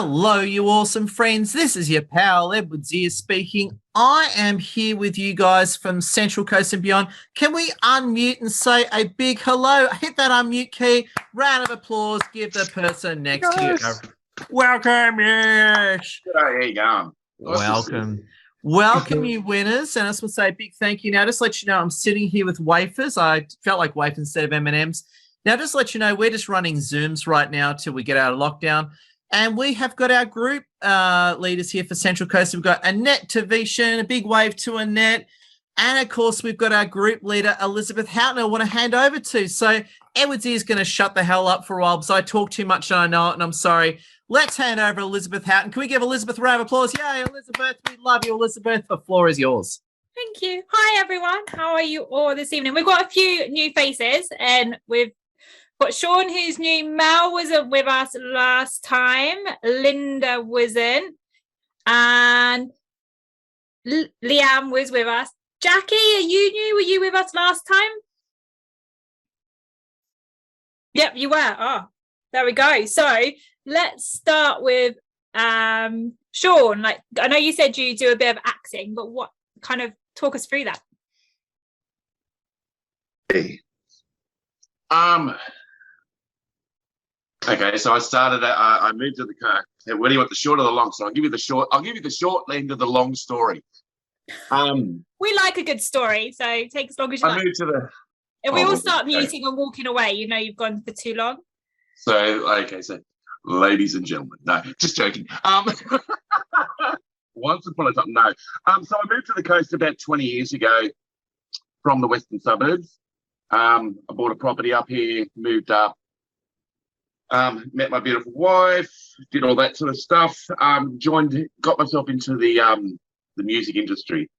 Hello, you awesome friends. This is your pal Edwards here speaking. I am here with you guys from Central Coast and beyond. Can we unmute and say a big hello? Hit that unmute key. Round of applause. Give the person next to you. Welcome, yes. How you going? Welcome. Welcome, you winners. And I just want to say a big thank you. Now, just let you know, I'm sitting here with wafers. I felt like wafers instead of M&Ms. Now, just let you know, we're just running Zooms right now till we get out of lockdown. And we have got our group leaders here for Central Coast. We've got Annette Tavishan, a big wave to Annette. And, of course, we've got our group leader, Elizabeth Houghton, I want to hand over to. So Edwards is going to shut the hell up for a while because I talk too much and I know it, and I'm sorry. Let's hand over to Elizabeth Houghton. Can we give Elizabeth a round of applause? Yay, Elizabeth. We love you, Elizabeth. The floor is yours. Thank you. Hi, everyone. How are you all this evening? We've got a few new faces, and we've got Sean, who's new. Mel wasn't with us last time. Linda wasn't. And Liam was with us. Jackie, are you new? Were you with us last time? Yep, you were. Oh, there we go. So let's start with Sean. Like, I know you said you do a bit of acting, but what kind of talk us through that? Hey. Okay, so I started. I moved to the car. Where do you want the short or the long story? I'll give you the short. I'll give you the short end of the long story. We like a good story, so take as long as you like. Moved to the. If we all start muting and walking away, you know you've gone for too long. So ladies and gentlemen, no, just joking. Once upon a time, no. So I moved to the coast about 20 years ago from the western suburbs. I bought a property up here, moved up. Met my beautiful wife, did all that sort of stuff. Got myself into the music industry.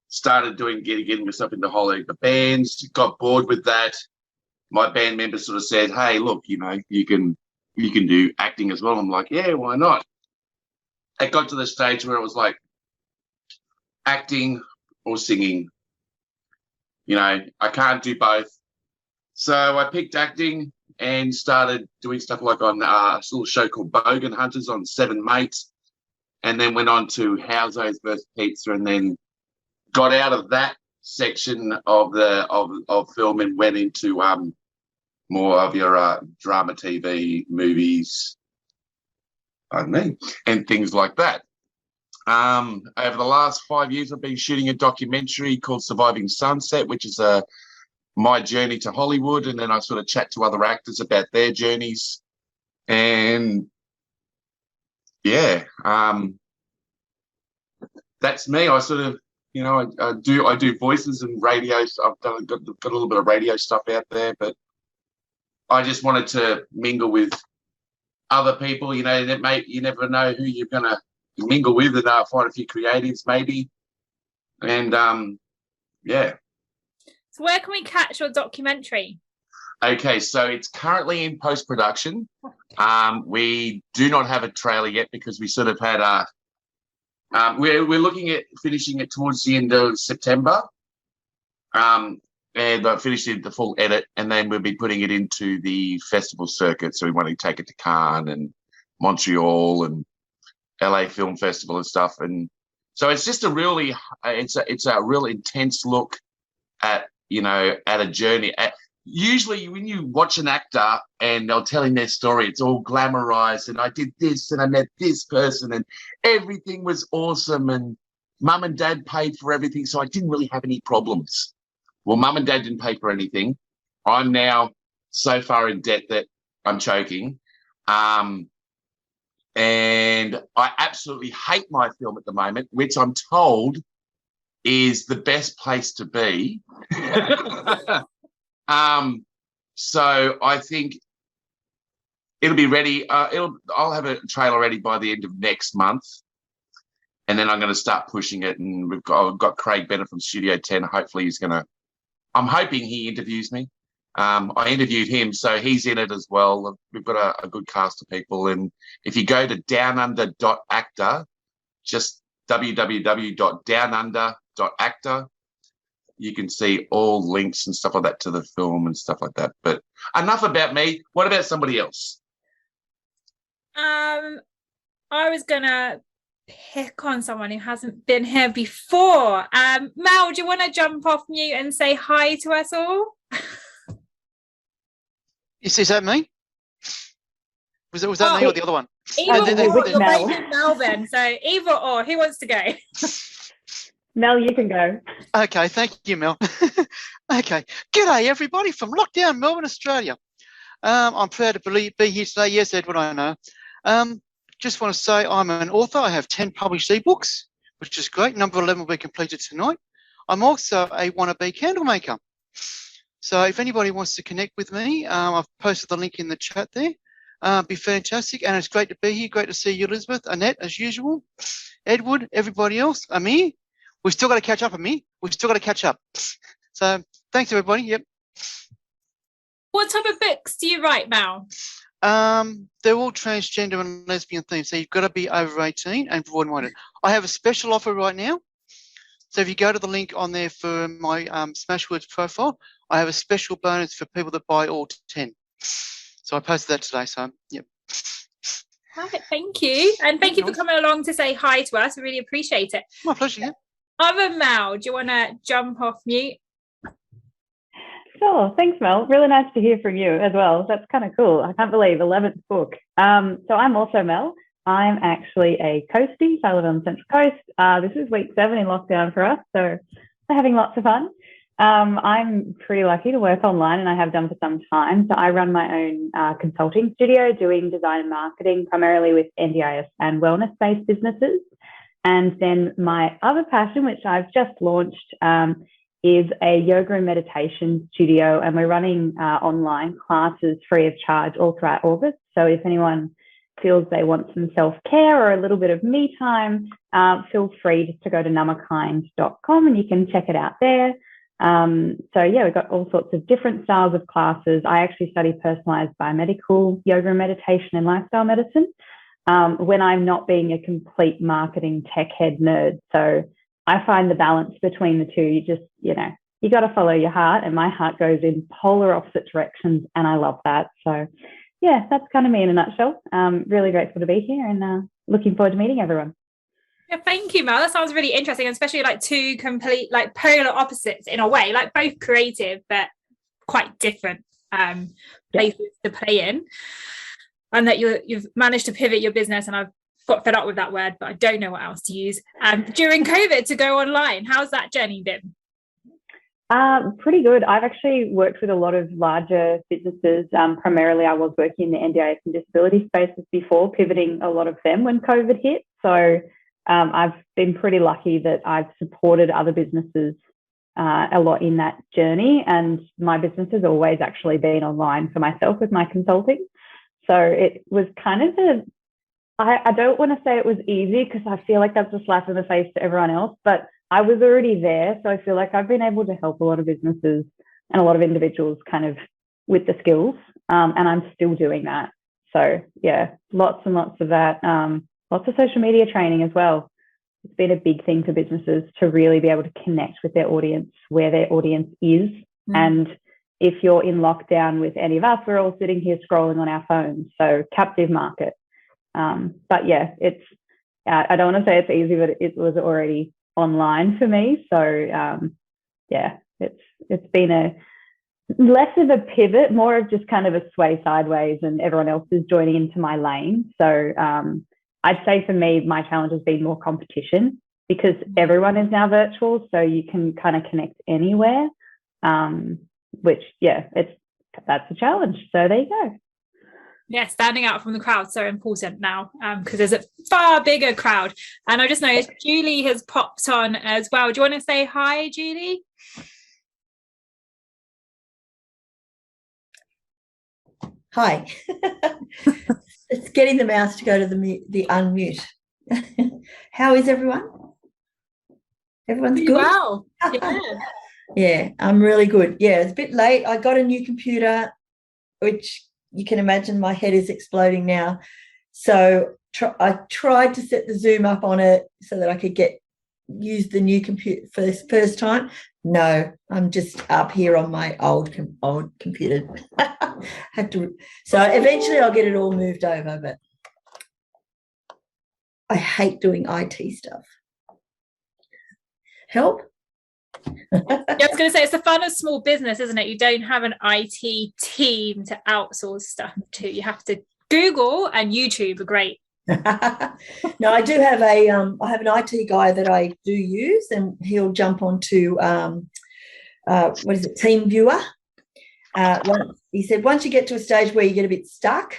Started getting myself into a whole heap of bands. Got bored with that. My band members sort of said, "Hey, look, you know, you can do acting as well." I'm like, "Yeah, why not?" It got to the stage where it was like acting or singing. You know, I can't do both. So I picked acting and started doing stuff like on a little show called Bogan Hunters on Seven Mates, and then went on to Houseos vs Pizza, and then got out of that section of film and went into more of your drama TV, movies, and things like that. Over the last 5 years, I've been shooting a documentary called Surviving Sunset, which is my journey to Hollywood, and then I sort of chat to other actors about their journeys. And yeah, that's me. I sort of, you know, I do voices and radio. I've got a little bit of radio stuff out there, but I just wanted to mingle with other people. You know, you never know who you're gonna mingle with, and find a few creatives maybe. And yeah. So where can we catch your documentary? Okay, so it's currently in post-production. We do not have a trailer yet because we sort of had we're looking at finishing it towards the end of September. And finishing the full edit, and then we'll be putting it into the festival circuit. So we want to take it to Cannes and Montreal and LA Film Festival and stuff. And so it's just it's a real intense look at, you know, at a journey. Usually when you watch an actor and they're telling their story, it's all glamorized, and I did this and I met this person and everything was awesome and mum and dad paid for everything, so I didn't really have any problems. Well, mum and dad didn't pay for anything. I'm now so far in debt that I'm choking. And I absolutely hate my film at the moment, which I'm told is the best place to be. So I think it'll be ready. I'll have a trailer ready by the end of next month, and then I'm going to start pushing it. And I've got Craig Bennett from Studio 10. Hopefully I'm hoping he interviews me. I interviewed him, so he's in it as well. We've got a good cast of people. And if you go to downunder.actor, just www.downunder.actor, you can see all links and stuff like that to the film and stuff like that. But enough about me. What about somebody else? I was gonna pick on someone who hasn't been here before. Mel, do you want to jump off mute and say hi to us all? Is that me? Was that me or the other one? Either you're or, with you're Mel. both with Mel then. So either or, who wants to go? Mel, you can go. Okay, thank you, Mel. Okay, g'day everybody from lockdown Melbourne, Australia. I'm proud to be here today. Yes, Edward, I know. Just want to say I'm an author. I have 10 published ebooks, which is great. Number 11 will be completed tonight. I'm also a wannabe candle maker. So if anybody wants to connect with me, I've posted the link in the chat there. Be fantastic. And it's great to be here. Great to see you, Elizabeth, Annette, as usual. Edward, everybody else, Amir. We've still got to catch up, Amir. We've still got to catch up. So thanks, everybody. Yep. What type of books do you write, Mel? They're all transgender and lesbian themes. So you've got to be over 18 and broad-minded. I have a special offer right now. So if you go to the link on there for my Smashwords profile, I have a special bonus for people that buy all 10. So I posted that today. So, yep. Perfect. Thank you. And thank you for coming along to say hi to us. We really appreciate it. My pleasure, yeah. Other Mel, do you want to jump off mute? Sure. Thanks, Mel. Really nice to hear from you as well. That's kind of cool. I can't believe 11th book. So I'm also Mel. I'm actually a coastie. So I live on the Central Coast. This is week 7 in lockdown for us. So we're having lots of fun. I'm pretty lucky to work online, and I have done for some time. So I run my own consulting studio doing design and marketing, primarily with NDIS and wellness-based businesses. And then my other passion, which I've just launched, is a yoga and meditation studio, and we're running online classes free of charge all throughout August. So if anyone feels they want some self-care or a little bit of me time, feel free just to go to numberkind.com and you can check it out there. So yeah, we've got all sorts of different styles of classes. I actually study personalized biomedical yoga and meditation and lifestyle medicine when I'm not being a complete marketing tech head nerd. So I find the balance between the two. You just, you got to follow your heart, and my heart goes in polar opposite directions, and I love that. So yeah, that's kind of me in a nutshell. Really grateful to be here, and looking forward to meeting everyone. Yeah, thank you, Mel. That sounds really interesting, especially like two complete, like polar opposites in a way, like both creative, but quite different places to play in. And that you've managed to pivot your business, and I've got fed up with that word, but I don't know what else to use, during COVID to go online. How's that journey been? Pretty good. I've actually worked with a lot of larger businesses. Primarily, I was working in the NDIS and disability spaces before, pivoting a lot of them when COVID hit. So I've been pretty lucky that I've supported other businesses a lot in that journey. And my business has always actually been online for myself with my consulting. So it was kind of I don't want to say it was easy, because I feel like that's a slap in the face to everyone else, but I was already there. So I feel like I've been able to help a lot of businesses and a lot of individuals kind of with the skills. And I'm still doing that. So yeah, lots and lots of that. Lots of social media training as well. It's been a big thing for businesses to really be able to connect with their audience, where their audience is. And if you're in lockdown with any of us, we're all sitting here scrolling on our phones. So captive market. But yeah, it's, I don't want to say it's easy, but it was already online for me. So yeah, it's been a less of a pivot, more of just kind of a sway sideways, and everyone else is joining into my lane. So I'd say for me, my challenge has been more competition, because everyone is now virtual. So you can kind of connect anywhere, which yeah, that's a challenge. So there you go. Yeah, standing out from the crowd, so important now, because there's a far bigger crowd. And I just noticed Julie has popped on as well. Do you want to say hi, Julie? Hi. It's getting the mouse to go to the unmute. How is everyone? Everyone's good? Well, yeah. Yeah, I'm really good. Yeah, it's a bit late. I got a new computer, which you can imagine my head is exploding now. So I tried to set the Zoom up on it so that I could use the new computer for this first time. No, I'm just up here on my old computer. So eventually I'll get it all moved over, but I hate doing IT stuff. Help? Yeah, I was going to say, it's the fun of small business, isn't it? You don't have an IT team to outsource stuff to. You have to Google and YouTube are great. No, I do have I have an IT guy that I do use, and he'll jump onto what is it, Team Viewer. He said once you get to a stage where you get a bit stuck,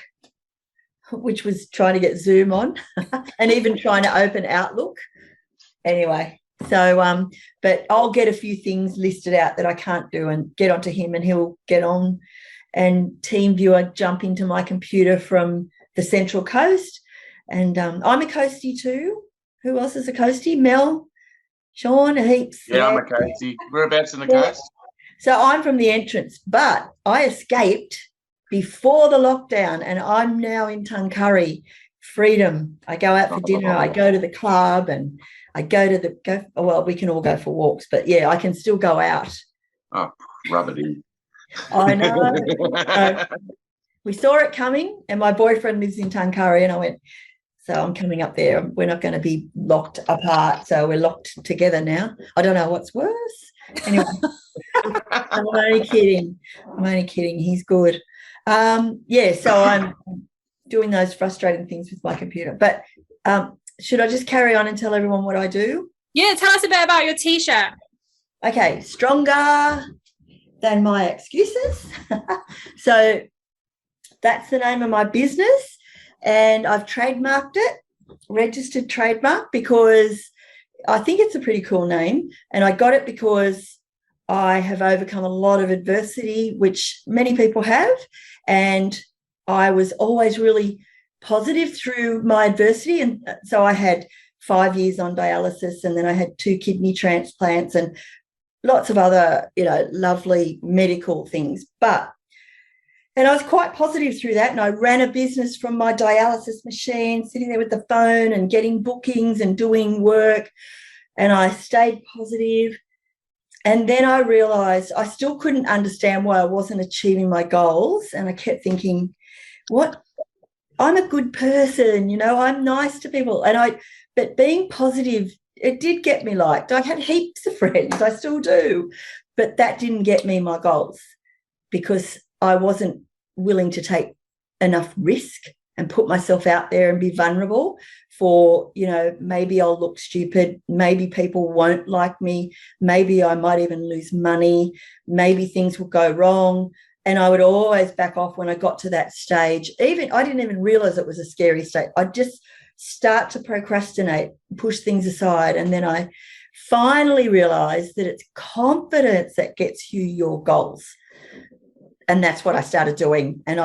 which was trying to get Zoom on and even trying to open Outlook. Anyway, so but I'll get a few things listed out that I can't do and get onto him, and he'll get on and TeamViewer jump into my computer from the Central Coast. And I'm a coastie too. Who else is a coastie? Mel, Sean, heaps. Yeah, I'm a coastie. Whereabouts in the coast? So I'm from the entrance, but I escaped before the lockdown, and I'm now in Tuncurry. Freedom. I go out for dinner. I go to the club, and I go to well, we can all go for walks, but yeah, I can still go out. Oh, rub it in. I know. We saw it coming, and my boyfriend lives in Tuncurry, and I went, so I'm coming up there. We're not going to be locked apart, so we're locked together now. I don't know what's worse. Anyway, I'm only kidding. He's good. Yeah, so I'm doing those frustrating things with my computer. But should I just carry on and tell everyone what I do? Yeah, tell us a bit about your T-shirt. Okay, stronger than my excuses. So that's the name of my business, and I've trademarked it, registered trademark, because I think it's a pretty cool name, and I got it because I have overcome a lot of adversity, which many people have, and I was always really positive through my adversity. And so I had 5 years on dialysis, and then I had 2 kidney transplants and lots of other, lovely medical things. And I was quite positive through that, and I ran a business from my dialysis machine, sitting there with the phone and getting bookings and doing work, and I stayed positive. And then I realised I still couldn't understand why I wasn't achieving my goals, and I kept thinking, what? I'm a good person, I'm nice to people, but being positive, it did get me liked. I had heaps of friends, I still do, but that didn't get me my goals because I wasn't willing to take enough risk and put myself out there and be vulnerable for, maybe I'll look stupid, maybe people won't like me, maybe I might even lose money, maybe things will go wrong. And I would always back off when I got to that stage. I didn't even realize it was a scary state. I'd just start to procrastinate, push things aside. And then I finally realized that it's confidence that gets you your goals. And that's what I started doing. And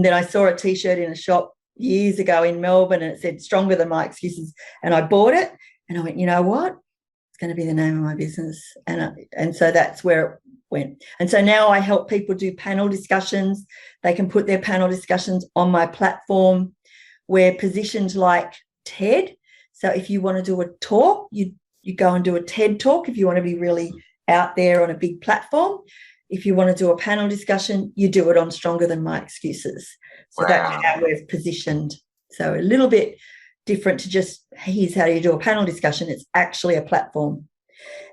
then I saw a T-shirt in a shop years ago in Melbourne, and it said stronger than my excuses. And I bought it, and I went, you know what? It's going to be the name of my business. And so that's where it went. And so now I help people do panel discussions. They can put their panel discussions on my platform. We're positioned like TED. So if you want to do a talk, you go and do a TED talk if you want to be really out there on a big platform. If you want to do a panel discussion, you do it on Stronger Than My Excuses. So That's how we've positioned. So a little bit different to just, here's how you do a panel discussion. It's actually a platform.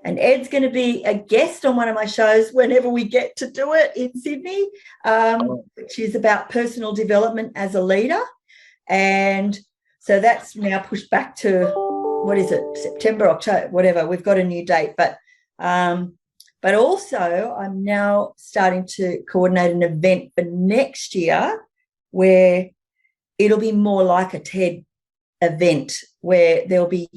And Ed's going to be a guest on one of my shows whenever we get to do it in Sydney, which is about personal development as a leader. And so that's now pushed back to, what is it, September, October, whatever. We've got a new date. But also I'm now starting to coordinate an event for next year where it'll be more like a TED event where there'll be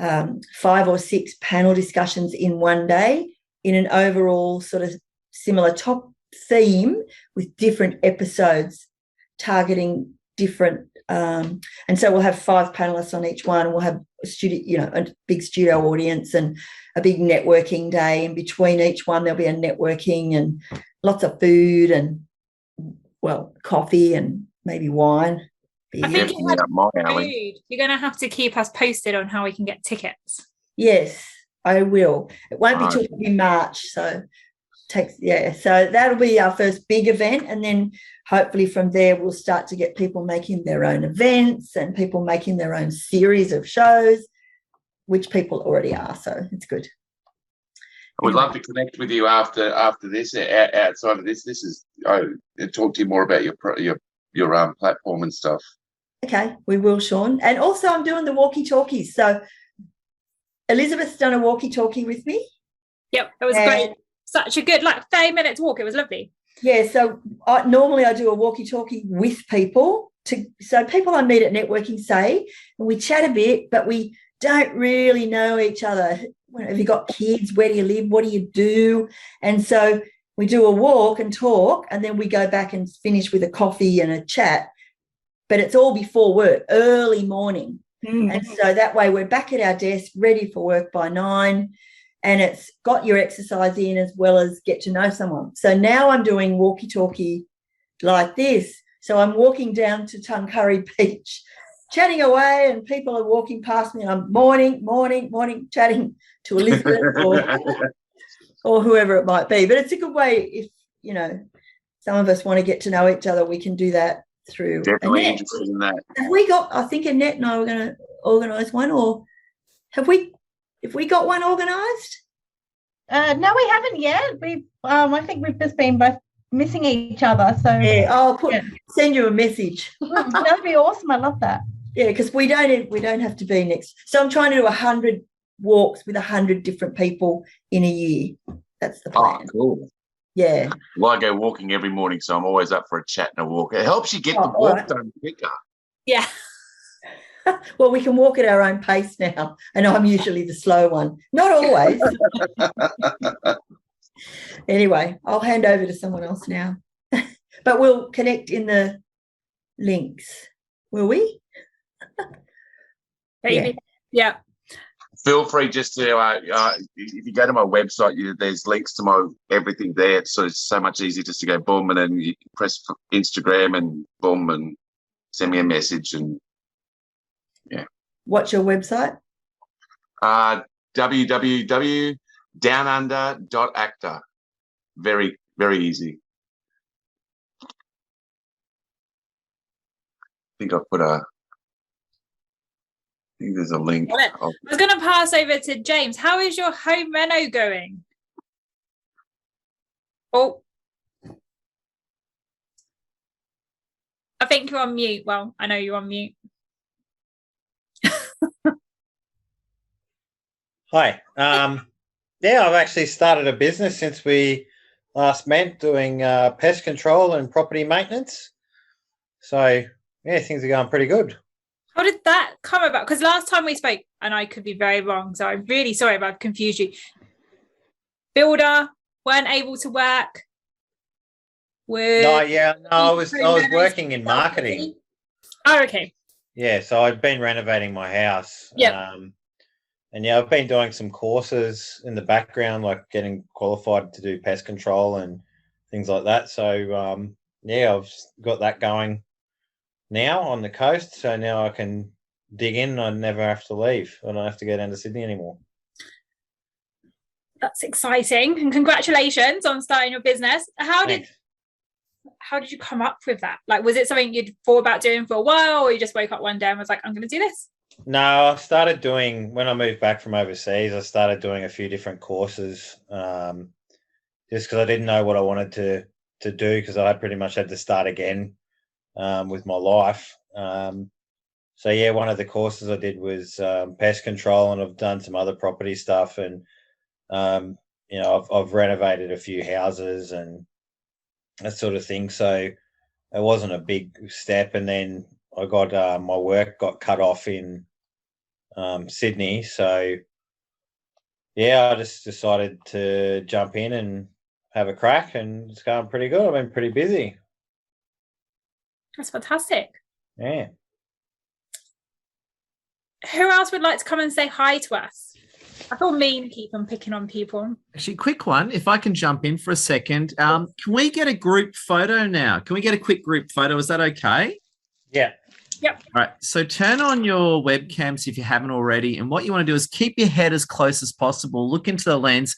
5 or 6 panel discussions in one day in an overall sort of similar top theme with different episodes targeting different and so we'll have 5 panelists on each one, and we'll have a studio, a big studio audience and a big networking day. In between each one there'll be a networking and lots of food and coffee and maybe wine. I think you're going to have to keep us posted on how we can get tickets. Yes, I will. It won't be till in March, so So that'll be our first big event, and then hopefully from there we'll start to get people making their own events and people making their own series of shows, which people already are, so it's good. I would love to connect with you after this, outside of this. This is talk to you more about your platform and stuff. Okay, we will, Sean. And also I'm doing the walkie-talkies. So Elizabeth's done a walkie-talkie with me. Yep, it was great. Such a good, 30 minutes walk. It was lovely. Yeah, so normally I do a walkie-talkie with people. So people I meet at networking say, and we chat a bit, but we don't really know each other. Have you got kids? Where do you live? What do you do? And so we do a walk and talk, and then we go back and finish with a coffee and a chat. But it's all before work, early morning. Mm-hmm. And so that way we're back at our desk, ready for work by 9, and it's got your exercise in as well as get to know someone. So now I'm doing walkie-talkie like this. So I'm walking down to Tuncurry Beach, chatting away, and people are walking past me, and I'm morning, chatting to Elizabeth or whoever it might be. But it's a good way if, some of us want to get to know each other, we can do that through definitely Annette. Interested in that. Have we got, I think Annette and I were going to organise one, or have we got one organised? No, we haven't yet. I think we've just been both missing each other. So yeah, I'll send you a message. That'd be awesome. I love that. Yeah, because we don't have to be next. So I'm trying to do 100 walks with 100 different people in a year. That's the plan. Oh, cool. Yeah. Well, I go walking every morning, so I'm always up for a chat and a walk. It helps you get the walk done quicker. Yeah. Well, we can walk at our own pace now, and I'm usually the slow one. Not always. Anyway, I'll hand over to someone else now. But we'll connect in the links, will we? Yeah. Feel free just to, if you go to my website, there's links to everything there. So it's so much easier just to go boom, and then you press Instagram and boom, and send me a message. And yeah. What's your website? www.downunder.actor. Very, very easy. I think there's a link. I was going to pass over to James. How is your home reno going? Oh, I think you're on mute. Well, I know you're on mute. Hi. I've actually started a business since we last met, doing pest control and property maintenance. So, yeah, things are going pretty good. How did that come about? Because last time we spoke, and I could be very wrong, so I'm really sorry if I've confused you. Builder, weren't able to work. I was working in marketing. Oh, okay. Yeah, so I'd been renovating my house. Yeah. And I've been doing some courses in the background, like getting qualified to do pest control and things like that. So, I've got that going now on the coast. So now I can dig in and I never have to leave. I don't have to go down to Sydney anymore. That's exciting. And congratulations on starting your business. How did you come up with that? Like, was it something you'd thought about doing for a while, or you just woke up one day and was like, I'm going to do this? No, I started doing, when I moved back from overseas, I started doing a few different courses just because I didn't know what I wanted to do, because I pretty much had to start again with my life. One of the courses I did was pest control, and I've done some other property stuff, and I've renovated a few houses and that sort of thing. So it wasn't a big step. And then I got my work got cut off in Sydney. So I just decided to jump in and have a crack, and it's going pretty good. I've been pretty busy. That's fantastic. Yeah. Who else would like to come and say hi to us? I feel mean keep on picking on people. Actually, quick one, if I can jump in for a second. Can we get a group photo now? Can we get a quick group photo? Is that okay? Yeah. Yep. All right. So turn on your webcams if you haven't already. And what you want to do is keep your head as close as possible. Look into the lens.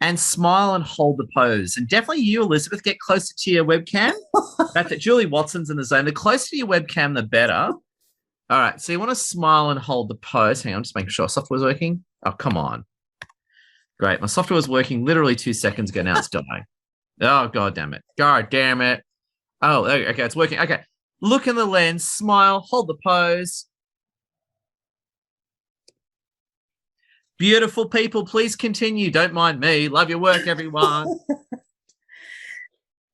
and smile and hold the pose. And definitely you, Elizabeth, get closer to your webcam. That's it. Julie Watson's in the zone. The closer to your webcam, the better. All right. So you want to smile and hold the pose. Hang on, just making sure software's working. Oh, come on. Great. My software was working literally 2 seconds ago. Now it's dying. Oh, God damn it. God damn it. Oh, okay. It's working. Okay. Look in the lens, smile, hold the pose. Beautiful people, please continue. Don't mind me. Love your work, everyone. Linda,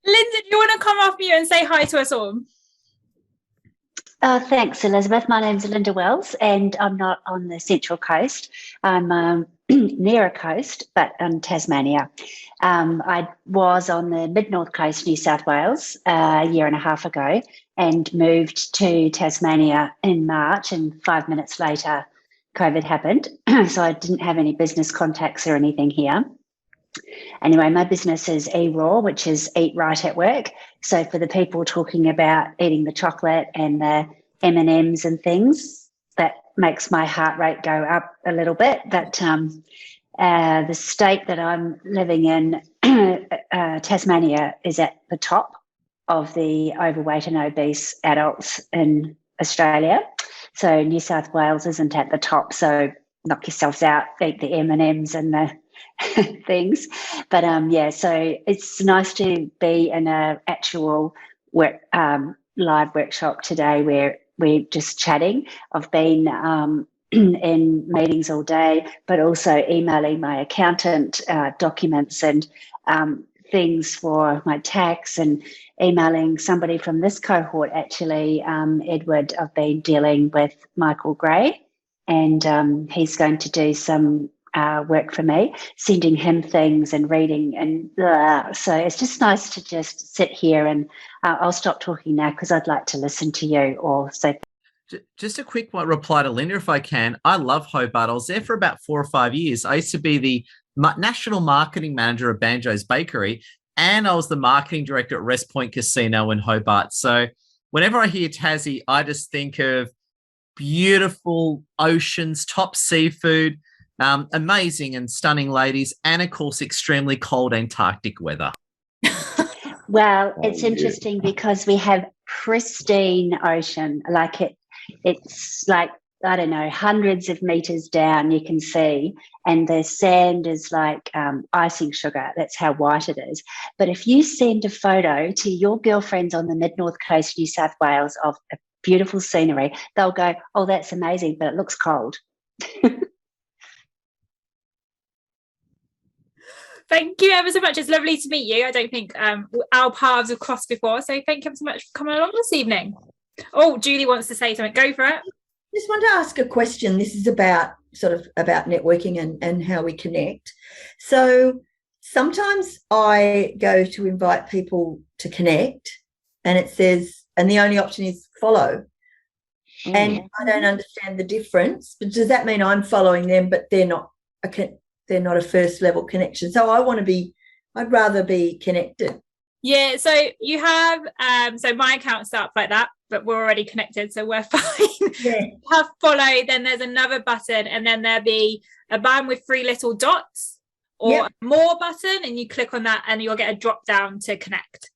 do you want to come off mute and say hi to us all? Thanks, Elizabeth. My name's Linda Wells, and I'm not on the Central Coast. I'm near a coast, but in Tasmania. I was on the mid-north coast, New South Wales, a year and a half ago, and moved to Tasmania in March, and 5 minutes later, COVID happened. So I didn't have any business contacts or anything here. Anyway, my business is eRaw, which is Eat Right at Work. So for the people talking about eating the chocolate and the M&Ms and things, that makes my heart rate go up a little bit. But the state that I'm living in, Tasmania, is at the top of the overweight and obese adults in Australia. So New South Wales isn't at the top. So knock yourselves out, eat the M&Ms and the things. But so it's nice to be in a actual work, live workshop today where we're just chatting. I've been in meetings all day, but also emailing my accountant documents and things for my tax, and emailing somebody from this cohort, actually, Edward. I've been dealing with Michael Gray, and he's going to do some work for me, sending him things and reading. And so it's just nice to just sit here, and I'll stop talking now because I'd like to listen to you all. So just a quick reply to Linda, if I can. I love Hobart. I was there for about 4 or 5 years. I used to be the national marketing manager of Banjo's Bakery, and I was the marketing director at Rest Point Casino in Hobart. So whenever I hear Tassie, I just think of beautiful oceans, top seafood, amazing and stunning ladies, and of course, extremely cold Antarctic weather. Well, it's interesting because we have pristine ocean. Like it's like, I don't know, hundreds of meters down you can see, and the sand is like icing sugar. That's how white it is. But if you send a photo to your girlfriends on the mid-north coast, New South Wales, of a beautiful scenery, they'll go, oh, that's amazing, but it looks cold. Thank you ever so much. It's lovely to meet you. I don't think our paths have crossed before, so thank you ever so much for coming along this evening. Oh, Julie wants to say something. Go for it. Just want to ask a question. This is about networking and how we connect. So sometimes I go to invite people to connect, and it says, and the only option is follow. And I don't understand the difference. But does that mean I'm following them, but they're not a first level connection? So I'd rather be connected. Yeah, so you have so my account starts like that, but we're already connected, so we're fine. Yeah. You have follow, then there's another button, and then there'll be a button with 3 little dots, or a more button, and you click on that and you'll get a drop down to connect.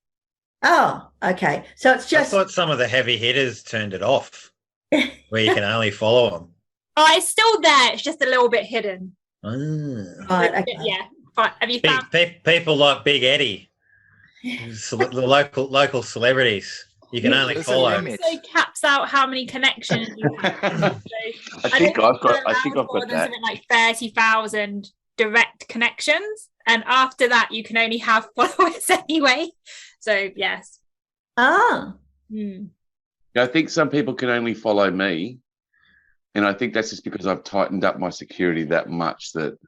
Oh, okay. So it's just, I thought some of the heavy hitters turned it off, where you can only follow them. Oh, it's still there, it's just a little bit hidden. right, okay. Yeah, fine. Have you found People like Big Eddie, the local celebrities, you can only follow. It also caps out how many connections you have. So I think I've got something that. like 30,000 direct connections, and after that you can only have followers anyway. So yes. Ah. I think some people can only follow me, and I think that's just because I've tightened up my security that much, that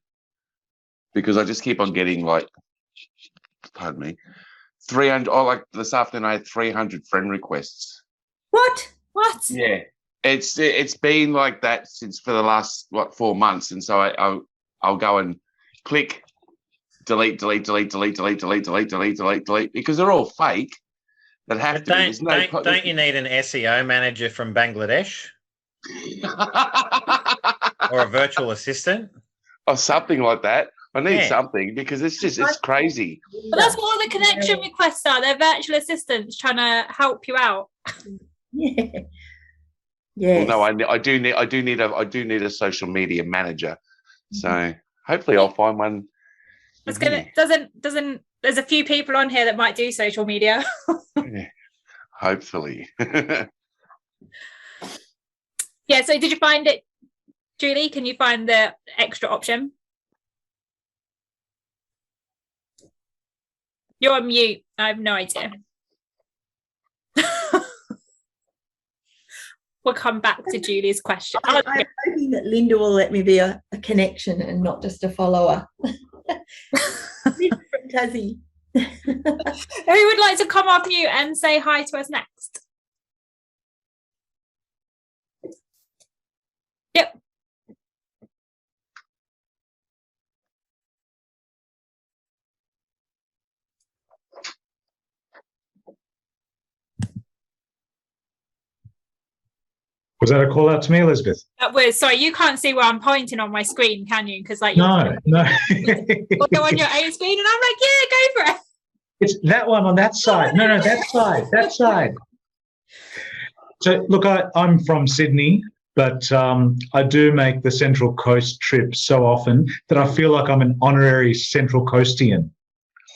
because I just keep on getting, like, pardon me, 300. Oh, like this afternoon I had 300 friend requests. What? Yeah, it's been like that since for the last 4 months, and so I'll go and click delete because they're all fake. That have to be. Don't you need an SEO manager from Bangladesh or a virtual assistant or something like that? I need Yeah. something because it's crazy. But that's what all the connection requests are. They're virtual assistants trying to help you out. Yeah. Yes. Well, no, I do need a social media manager. So hopefully I'll find one. It's gonna doesn't there's a few people on here that might do social media. Yeah, hopefully. Yeah, so did you find it, Julie? Can you find the extra option? You're on mute. I have no idea. We'll come back to Julie's question. I'm hoping that Linda will let me be a connection and not just a follower. Linda from Tassie. Who would like to come off mute and say hi to us next? Yep. Was that a call out to me, Elizabeth? Sorry, you can't see where I'm pointing on my screen, can you? Because like No. we'll go on your own screen, and I'm like, yeah, go for it. It's that one on that side. No, that side. So look, I'm from Sydney, but I do make the Central Coast trip so often that I feel like I'm an honorary Central Coastian.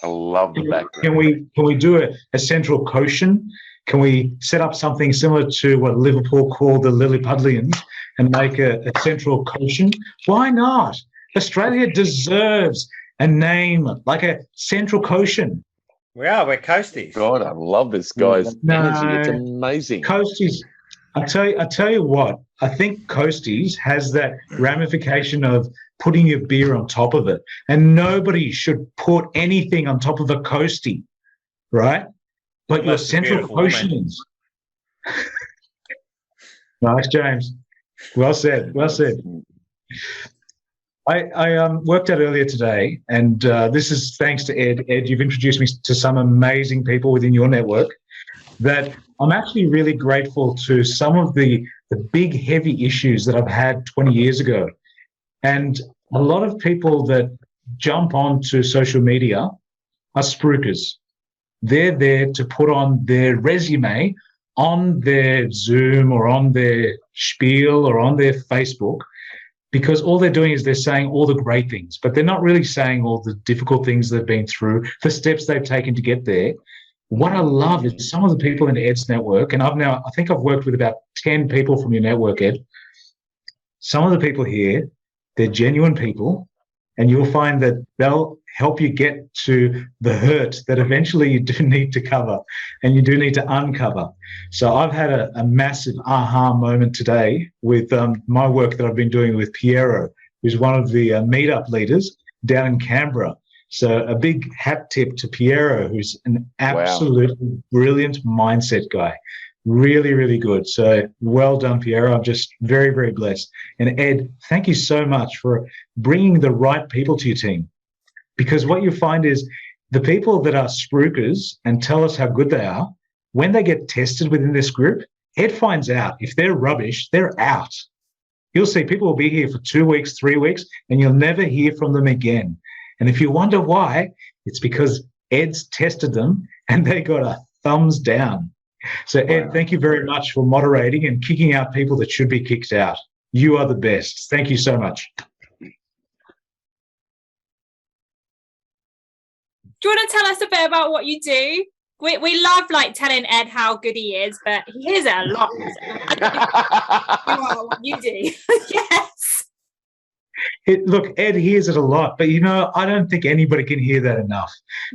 I love the background. Can we do a Central Coastion? Can we set up something similar to what Liverpool call the Lilliputians and make a Central Coastion? Why not? Australia deserves a name like a Central Coastion. We're coasties. God, I love this guy's energy. It's amazing. Coasties. I tell you what, I think Coasties has that ramification of putting your beer on top of it. And nobody should put anything on top of a Coastie, right? But your Central Coastions. Nice, James. Well said. Well said. I worked out earlier today, and this is thanks to Ed. Ed, you've introduced me to some amazing people within your network that I'm actually really grateful to some of the big, heavy issues that I've had 20 years ago. And a lot of people that jump onto social media are spruikers. They're there to put on their resume on their Zoom or on their spiel or on their Facebook, because all they're doing is they're saying all the great things, but they're not really saying all the difficult things they've been through, the steps they've taken to get there. What I love is some of the people in Ed's network, and I think I've worked with about 10 people from your network, Ed. Some of the people here, they're genuine people, and you'll find that they'll help you get to the hurt that eventually you do need to cover and you do need to uncover. So I've had a massive aha moment today with my work that I've been doing with Piero, who's one of the meetup leaders down in Canberra. So a big hat tip to Piero, who's an absolutely brilliant mindset guy. Really, really good. So well done, Piero. I'm just very, very blessed. And Ed, thank you so much for bringing the right people to your team. Because what you find is the people that are spruikers and tell us how good they are, when they get tested within this group, Ed finds out if they're rubbish, they're out. You'll see people will be here for 2 weeks, 3 weeks, and you'll never hear from them again. And if you wonder why, it's because Ed's tested them and they got a thumbs down. So, Ed, thank you very much for moderating and kicking out people that should be kicked out. You are the best. Thank you so much. Do you want to tell us a bit about what you do? We love telling Ed how good he is, but he hears it a lot. What you do. Yes. Look, Ed hears it a lot, but I don't think anybody can hear that enough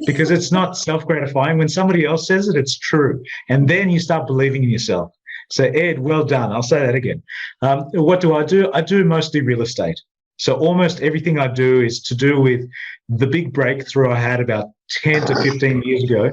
because it's not self-gratifying. When somebody else says it, it's true. And then you start believing in yourself. So, Ed, well done. I'll say that again. What do? I do mostly real estate. So almost everything I do is to do with the big breakthrough I had about 10 to 15 years ago,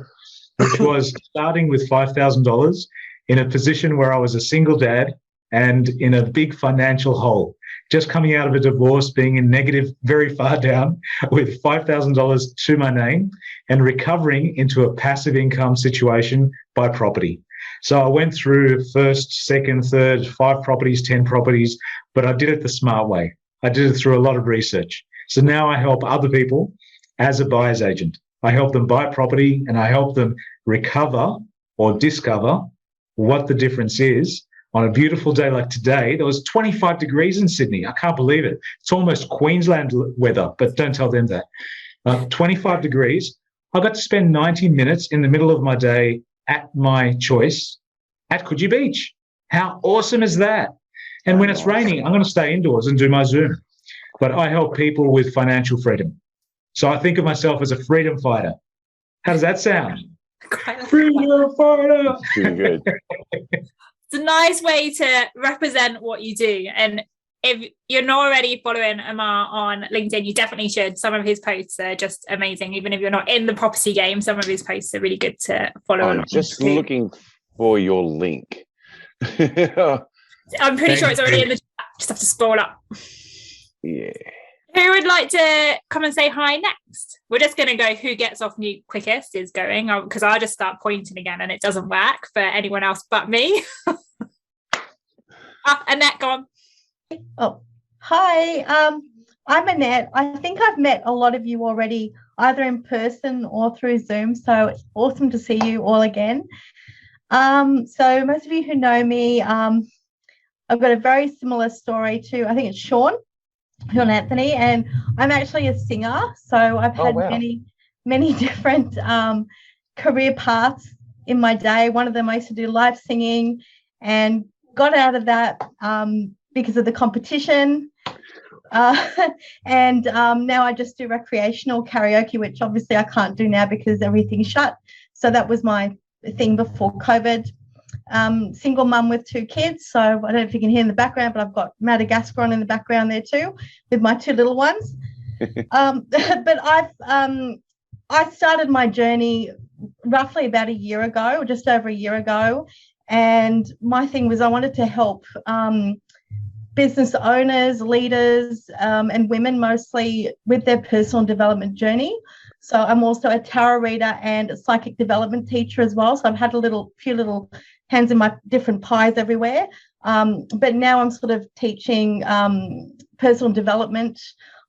which was starting with $5,000 in a position where I was a single dad and in a big financial hole, just coming out of a divorce, being in negative very far down with $5,000 to my name and recovering into a passive income situation by property. So I went through first, second, third, 5 properties, 10 properties, but I did it the smart way. I did it through a lot of research. So now I help other people as a buyer's agent. I help them buy property and I help them recover or discover what the difference is. On a beautiful day like today, there was 25 degrees in Sydney. I can't believe it. It's almost Queensland weather, but don't tell them that. 25 degrees. I got to spend 90 minutes in the middle of my day at my choice at Coogee Beach. How awesome is that? And when it's raining, I'm going to stay indoors and do my Zoom. But I help people with financial freedom. So I think of myself as a freedom fighter. How does that sound? Freedom fighter. Too good. It's a nice way to represent what you do. And if you're not already following Amar on LinkedIn, you definitely should. Some of his posts are just amazing. Even if you're not in the property game, some of his posts are really good to follow. I'm just looking for your link. I'm pretty sure it's already in the chat. Just have to scroll up. Yeah. Who would like to come and say hi next? We're just going to go who gets off mute quickest is going, because I'll just start pointing again and it doesn't work for anyone else but me. Annette, go on. Oh, hi. I'm Annette. I think I've met a lot of you already, either in person or through Zoom. So it's awesome to see you all again. So most of you who know me, I've got a very similar story to, I think it's Sean Anthony, and I'm actually a singer. So I've had many different career paths in my day. One of them I used to do live singing and got out of that because of the competition. And now I just do recreational karaoke, which obviously I can't do now because everything's shut. So that was my thing before COVID. Single mum with 2 kids, so I don't know if you can hear in the background, but I've got Madagascar on in the background there too with my 2 little ones. But I started my journey roughly about a year ago, or just over a year ago, and my thing was I wanted to help business owners, leaders, and women mostly with their personal development journey. So I'm also a tarot reader and a psychic development teacher as well. So I've had few little hands in my different pies everywhere. But now I'm sort of teaching personal development.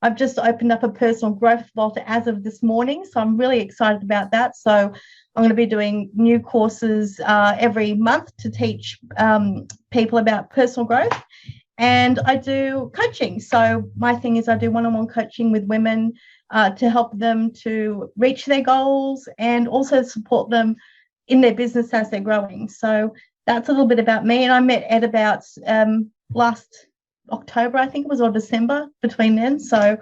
I've just opened up a personal growth vault as of this morning. So I'm really excited about that. So I'm going to be doing new courses every month to teach people about personal growth. And I do coaching. So my thing is I do one-on-one coaching with women to help them to reach their goals and also support them in their business as they're growing. So that's a little bit about me. And I met Ed about last October, I think it was, or December between then. So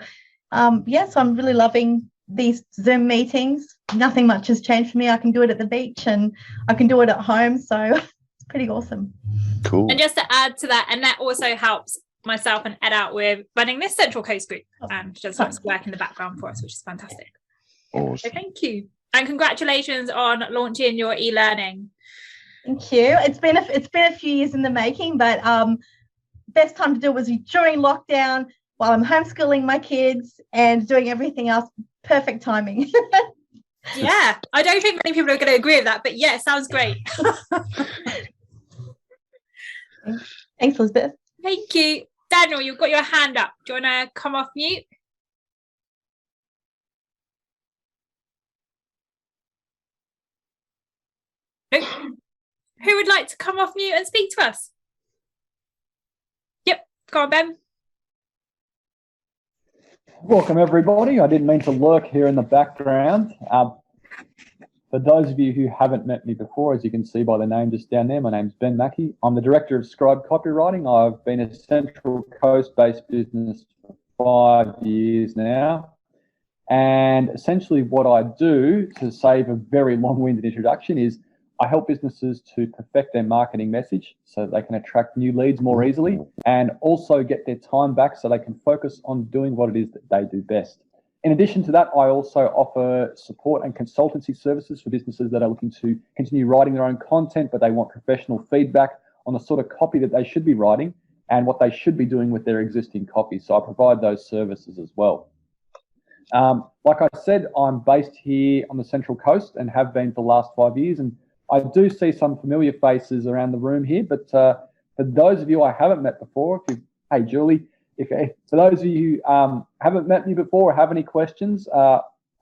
yes, I'm really loving these Zoom meetings. Nothing much has changed for me. I can do it at the beach and I can do it at home. So it's pretty awesome. Cool. And just to add to that, and that also helps myself and Ed out with running this Central Coast group and just helps work in the background for us, which is fantastic. Awesome. So thank you. And congratulations on launching your e-learning. Thank you. It's been a few years in the making, but best time to do it was during lockdown while I'm homeschooling my kids and doing everything else. Perfect timing. Yeah, I don't think many people are going to agree with that, but yeah, it sounds great. Thanks, Elizabeth. Thank you. Daniel, you've got your hand up. Do you want to come off mute? Nope. Who would like to come off mute and speak to us? Yep, go on, Ben. Welcome, everybody. I didn't mean to lurk here in the background. For those of you who haven't met me before, as you can see by the name just down there, my name's Ben Mackey. I'm the Director of Scribe Copywriting. I've been a Central Coast-based business for 5 years now. And essentially what I do, to save a very long-winded introduction, is I help businesses to perfect their marketing message so that they can attract new leads more easily and also get their time back so they can focus on doing what it is that they do best. In addition to that, I also offer support and consultancy services for businesses that are looking to continue writing their own content, but they want professional feedback on the sort of copy that they should be writing and what they should be doing with their existing copy. So I provide those services as well. Like I said, I'm based here on the Central Coast and have been for the last 5 years. And I do see some familiar faces around the room here, but for those of you I haven't met before, hey, Julie, if for those of you who haven't met me before or have any questions,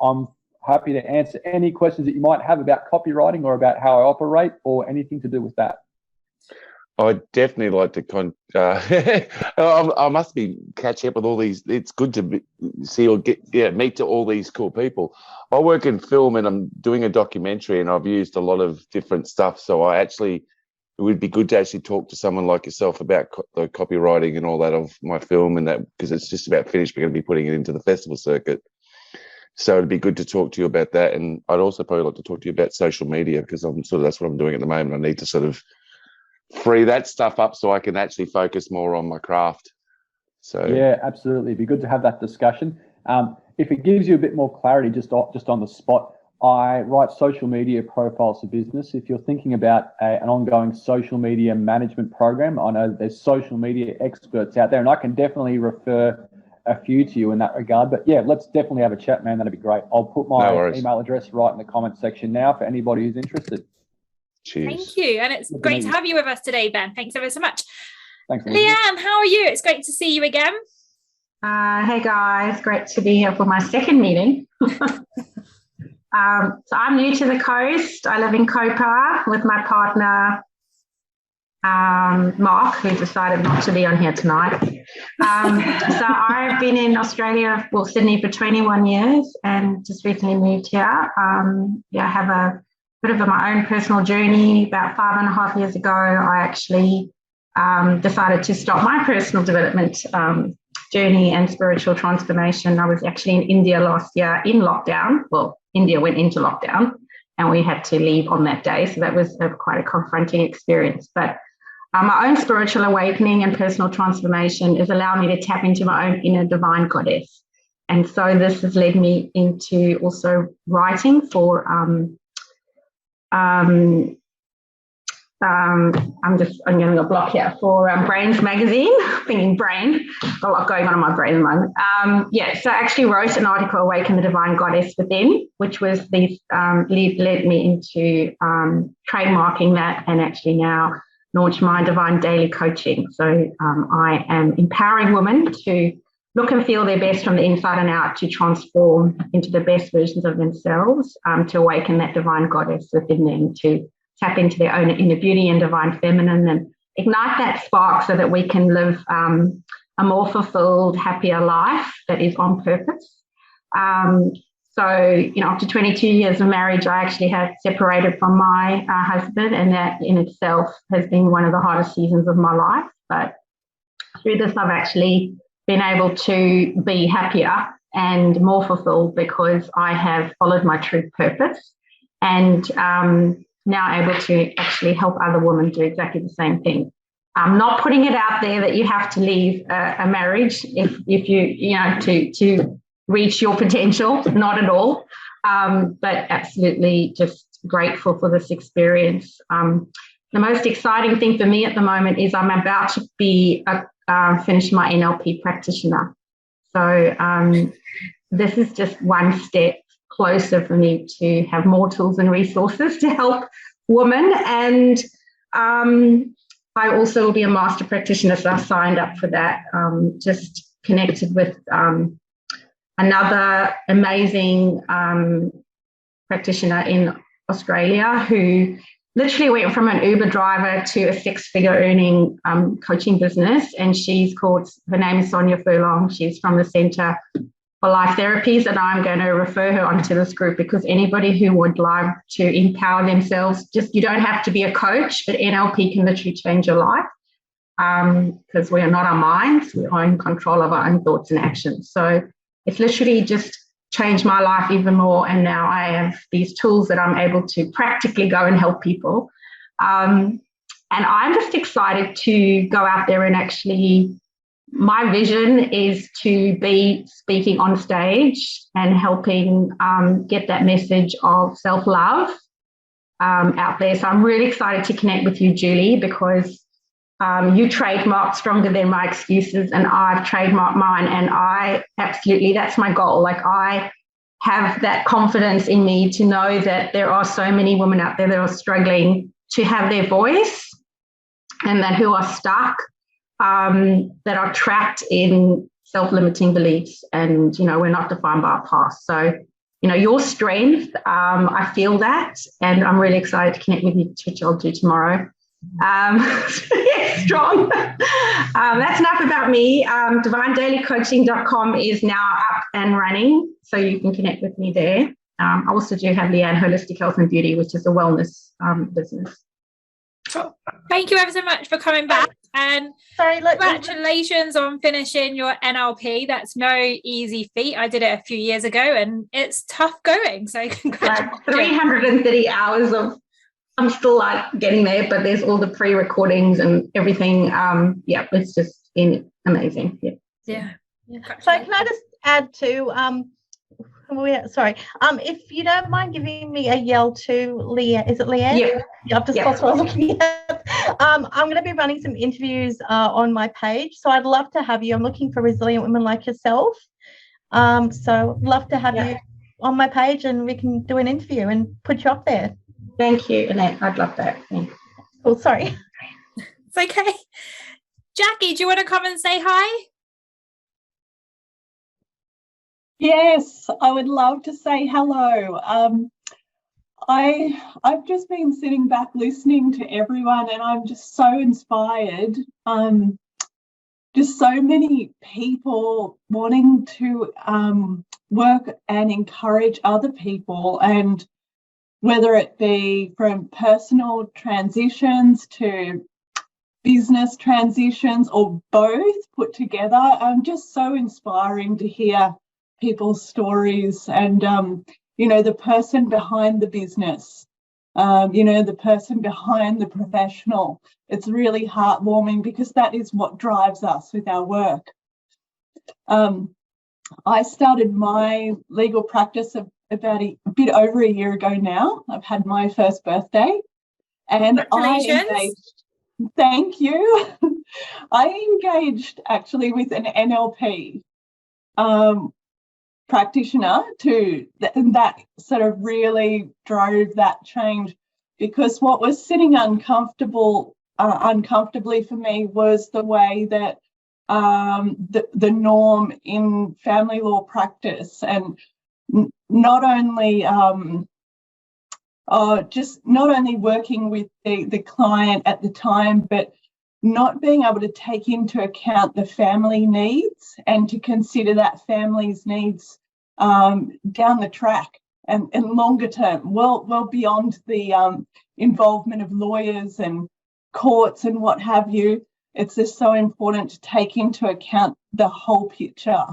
I'm happy to answer any questions that you might have about copywriting or about how I operate or anything to do with that. I'd definitely like to I must be catch up with all these. It's good to see or meet to all these cool people. I work in film and I'm doing a documentary, and I've used a lot of different stuff. So it would be good to actually talk to someone like yourself about the copywriting and all that of my film, and that, because it's just about finished. We're going to be putting it into the festival circuit. So it'd be good to talk to you about that. And I'd also probably like to talk to you about social media, because that's what I'm doing at the moment. I need to sort of free that stuff up so I can actually focus more on my craft. So yeah, absolutely. It'd be good to have that discussion. If it gives you a bit more clarity, just on the spot, I write social media profiles for business. If you're thinking about an ongoing social media management program, I know there's social media experts out there, and I can definitely refer a few to you in that regard. But yeah, let's definitely have a chat, man. That'd be great. I'll put my email address right in the comment section now for anybody who's interested. Cheers. Thank you. And it's great to have you with us today, Ben. Thanks ever so much. Thanks, Leanne, how are you? It's great to see you again. Hey guys, great to be here for my second meeting. So I'm new to the coast. I live in Copa with my partner, Mark, who decided not to be on here tonight. So I've been in Australia, Sydney, for 21 years and just recently moved here. I have a bit of my own personal journey. About 5.5 years ago, I actually decided to stop my personal development journey and spiritual transformation. I was actually in India last year in lockdown. Well, India went into lockdown and we had to leave on that day. So that was quite a confronting experience. But my own spiritual awakening and personal transformation has allowed me to tap into my own inner divine goddess. And so this has led me into also writing for I'm getting a block here for Brains magazine, thinking brain, got a lot going on in my brain at the moment. So I actually wrote an article, Awaken the Divine Goddess Within, which was led me into trademarking that and actually now launch my Divine Daily Coaching. So I am empowering women to look and feel their best from the inside and out, to transform into the best versions of themselves, to awaken that divine goddess within them, to tap into their own inner beauty and divine feminine and ignite that spark so that we can live a more fulfilled, happier life that is on purpose. After 22 years of marriage, I actually had separated from my husband, and that in itself has been one of the hardest seasons of my life. But through this, I've actually been able to be happier and more fulfilled because I have followed my true purpose, and now able to actually help other women do exactly the same thing. I'm not putting it out there that you have to leave a marriage if you to reach your potential, not at all. But absolutely just grateful for this experience. The most exciting thing for me at the moment is I'm about to be finish my NLP practitioner. So this is just one step closer for me to have more tools and resources to help women. And I also will be a master practitioner, so I've signed up for that. Just connected with another amazing practitioner in Australia who literally went from an Uber driver to a six-figure earning coaching business. And her name is Sonia Furlong. She's from the Centre for Life Therapies, and I'm going to refer her onto this group because anybody who would like to empower themselves, you don't have to be a coach, but NLP can literally change your life because we are not our minds. We are in control of our own thoughts and actions. So it's literally just changed my life even more. And now I have these tools that I'm able to practically go and help people. And I'm just excited to go out there and actually, my vision is to be speaking on stage and helping get that message of self-love out there. So I'm really excited to connect with you, Julie, because you trademarked Stronger Than My Excuses, and I've trademarked mine. And that's my goal. Like, I have that confidence in me to know that there are so many women out there that are struggling to have their voice and that who are stuck that are trapped in self-limiting beliefs, and we're not defined by our past. So your strength, I feel that, and I'm really excited to connect with you, which I'll do tomorrow. Strong. That's enough about me. DivineDailyCoaching.com is now up and running, so you can connect with me there. I also do have Leanne Holistic Health and Beauty, which is a wellness business. Thank you ever so much for coming back, and congratulations on finishing your NLP. That's no easy feat. I did it a few years ago and it's tough going, so congratulations. Like 330 hours of, I'm still like getting there, but there's all the pre-recordings and everything. It's just amazing. Yeah. So can I just add to if you don't mind giving me a yell to Leanne, is it Leanne? Yeah. I've just lost what I was looking at. I'm going to be running some interviews on my page, so I'd love to have you. I'm looking for resilient women like yourself. So love to have you on my page, and we can do an interview and put you up there. Thank you, Annette. I'd love that. Oh, sorry. It's okay. Jackie, do you want to come and say hi? Yes, I would love to say hello. I've just been sitting back listening to everyone, and I'm just so inspired. Just so many people wanting to work and encourage other people, and whether it be from personal transitions to business transitions or both put together. Just so inspiring to hear people's stories, and the person behind the business, the person behind the professional. It's really heartwarming, because that is what drives us with our work. I started my legal practice about a bit over a year ago now. I've had my first birthday, and thank you. I engaged actually with an NLP practitioner and that sort of really drove that change, because what was sitting uncomfortably for me was the way that the norm in family law practice, and not only working with the client at the time, but not being able to take into account the family needs and to consider that family's needs down the track and longer term, well beyond the involvement of lawyers and courts and what have you. It's just so important to take into account the whole picture.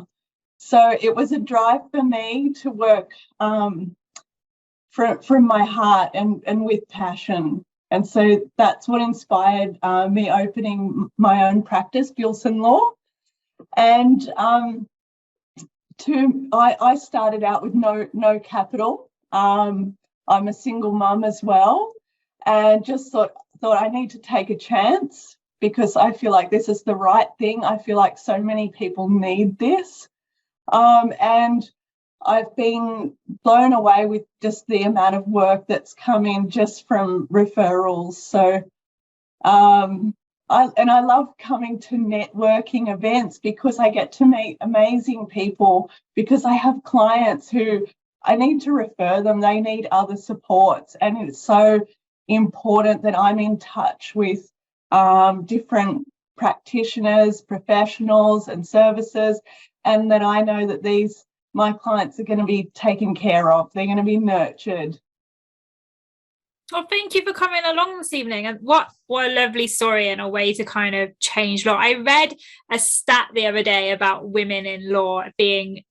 So it was a drive for me to work from my heart and with passion. And so that's what inspired me opening my own practice, Bilson Law. And I started out with no capital. I'm a single mum as well, and just thought I need to take a chance, because I feel like this is the right thing. I feel like so many people need this. And I've been blown away with just the amount of work that's come in just from referrals. So I love coming to networking events, because I get to meet amazing people, because I have clients who I need to refer them. They need other supports, and it's so important that I'm in touch with different practitioners, professionals and services, and that I know that my clients are going to be taken care of. They're going to be nurtured. Well, thank you for coming along this evening. And what a lovely story, and a way to kind of change law. I read a stat the other day about women in law being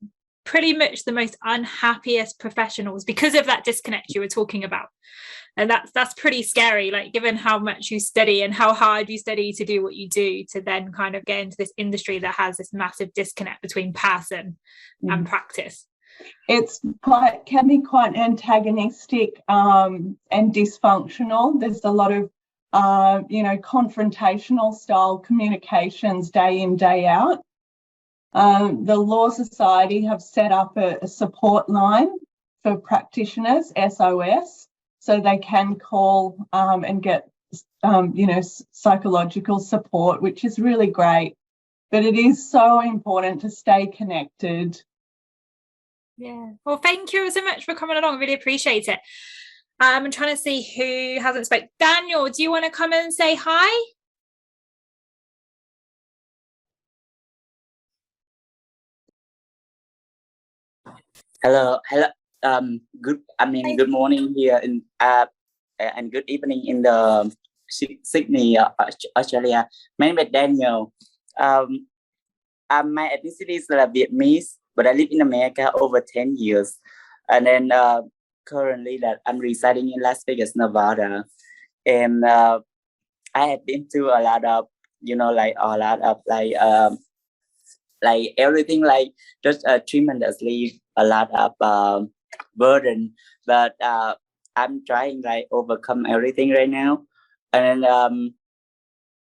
pretty much the most unhappiest professionals because of that disconnect you were talking about. And that's pretty scary, like given how much you study and how hard you study to do what you do, to then kind of get into this industry that has this massive disconnect between person and practice. Can be quite antagonistic and dysfunctional. There's a lot of confrontational style communications day in, day out. The Law Society have set up a support line for practitioners, SOS, so they can call and get psychological support, which is really great. But it is so important to stay connected. Yeah. Well, thank you so much for coming along. I really appreciate it. I'm trying to see who hasn't spoken. Daniel, do you want to come and say hi? Hello. Good. Good morning here in and good evening in the Sydney, Australia. My name is Daniel. My ethnicity is Vietnamese, but I live in America over 10 years, and then currently that I'm residing in Las Vegas, Nevada, and I have been through a lot of, like everything, like just tremendously a lot of burden, but I'm trying like overcome everything right now, and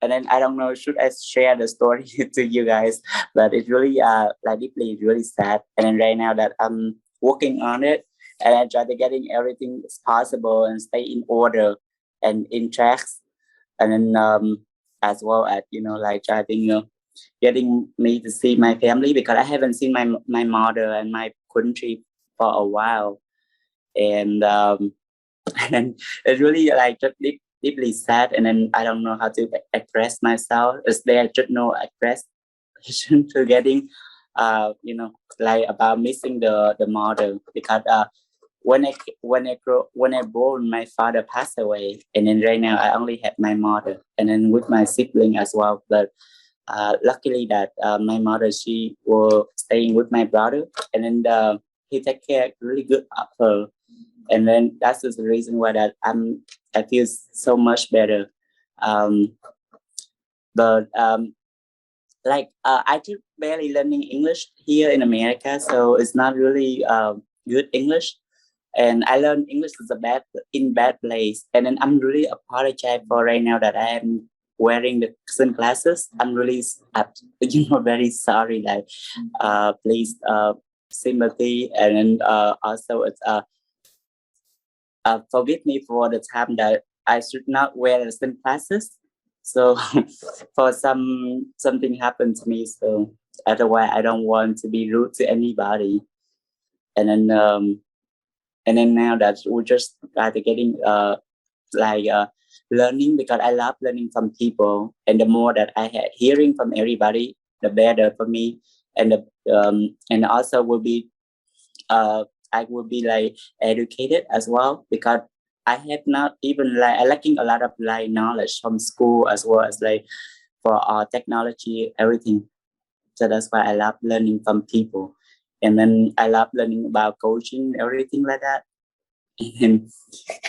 then I don't know, should I share the story to you guys, but it's really like deeply really sad, and then right now that I'm working on it, and I try to getting everything as possible and stay in order and in tracks, and then as well as like trying getting me to see my family, because I haven't seen my mother and my country for a while, and and it's really like just deeply sad, and then I don't know how to express myself. Is there just no expression to getting like about missing the mother, because when I born, my father passed away, and then right now I only have my mother, and then with my sibling as well, but luckily that my mother, she was staying with my brother, and then he take care really good of her, and then that's the reason why that I feel so much better. But like I just barely learning English here in America, so it's not really good English, and I learned English is in bad place, and then I'm really apologize for right now that I am wearing the sunglasses. I'm really very sorry that please sympathy, and then also it's forgive me for the time that I should not wear the sunglasses. So for something happened to me, so otherwise I don't want to be rude to anybody, and then now that we just started getting learning, because I love learning from people, and the more that I had hearing from everybody, the better for me, and and also will be I will be like educated as well, because I have not even lacking a lot of like knowledge from school, as well as like for technology, everything. So that's why I love learning from people, and then I love learning about coaching, everything like that. And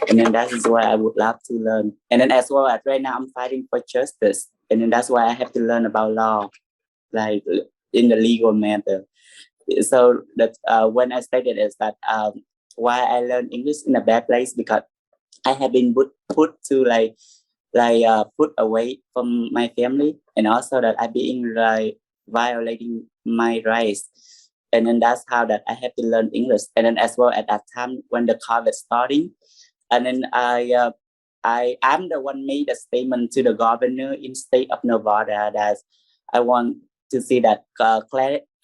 then that is why I would love to learn. And then as well as right now I'm fighting for justice, and then that's why I have to learn about law, like in the legal matter. So that when I stated is that why I learn English in a bad place, because I have been put to put away from my family, and also that I being like violating my rights, and then that's how that I have to learn English. And then as well at that time when the COVID starting, and then I'm the one made a statement to the governor in state of Nevada that I want to see that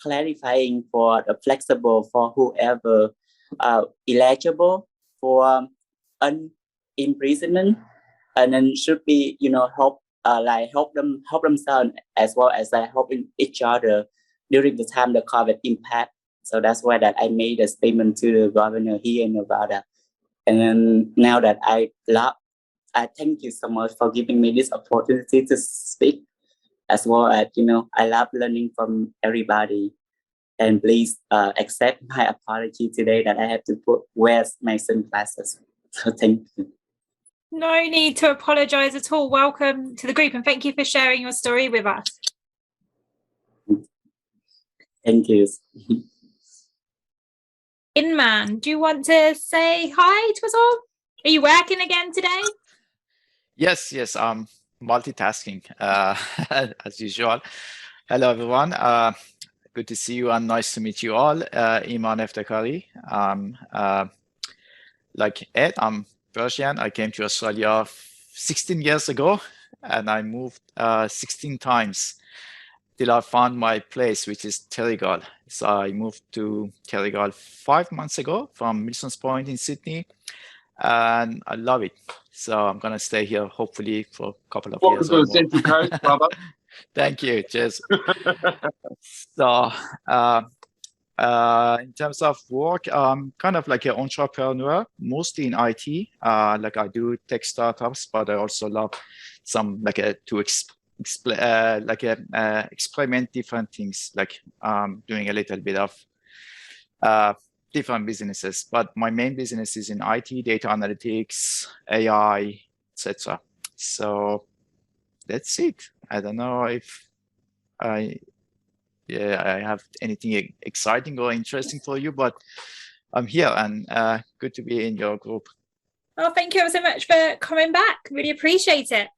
clarifying for the flexible for whoever eligible for imprisonment, and then should be help help themselves, as well as helping each other during the time the COVID impact. So that's why that I made a statement to the governor here in Nevada, and then now that I thank you so much for giving me this opportunity to speak, as well as I love learning from everybody. And please accept my apology today that I have to wear my sunglasses. So thank you. No need to apologize at all. Welcome to the group, and thank you for sharing your story with us. Thank you. Inman, do you want to say hi to us all? Are you working again today? Yes, multitasking as usual. Hello, everyone. Good to see you and nice to meet you all. Iman Eftekhari. Like Ed, I'm Persian. I came to Australia 16 years ago, and I moved 16 times till I found my place, which is Terrigal. So I moved to Terrigal 5 months ago from Milsons Point in Sydney, and I love it. So I'm going to stay here hopefully for a couple of years. Welcome to the Central Coast, brother. Thank you. Cheers. So in terms of work, I'm kind of like an entrepreneur, mostly in IT. Like I do tech startups, but I also love some like experiment different things, like doing a little bit of different businesses. But my main business is in IT, data analytics, AI, etc. So that's it. I don't know if I have anything exciting or interesting for you, but I'm here and good to be in your group. Oh, thank you so much for coming back. Really appreciate it.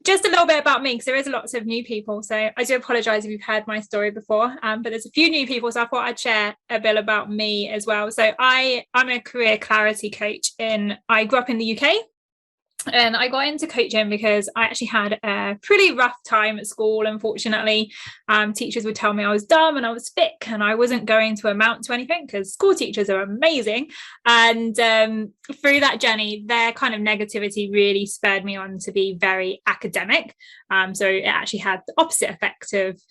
Just a little bit about me, because there is lots of new people. So I do apologize if you've heard my story before, but there's a few new people. So I thought I'd share a bit about me as well. So I'm a career clarity coach, and I grew up in the UK. And I got into coaching because I actually had a pretty rough time at school, unfortunately. Teachers would tell me I was dumb and I was thick and I wasn't going to amount to anything, because school teachers are amazing. And through that journey, their kind of negativity really spurred me on to be very academic. So it actually had the opposite effect of,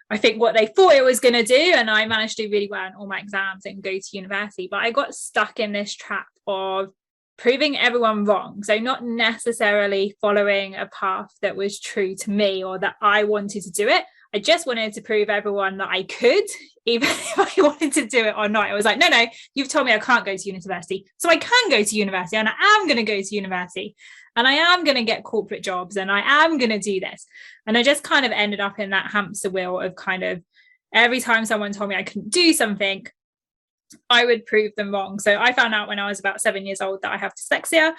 I think, what they thought it was going to do. And I managed to do really well in all my exams and go to university. But I got stuck in this trap of proving everyone wrong. So not necessarily following a path that was true to me or that I wanted to do it. I just wanted to prove everyone that I could, even if I wanted to do it or not. It was like, no, you've told me I can't go to university. So I can go to university, and I am going to go to university, and I am going to get corporate jobs, and I am going to do this. And I just kind of ended up in that hamster wheel of kind of every time someone told me I couldn't do something, I would prove them wrong. So I found out when I was about 7 years old that I have dyslexia.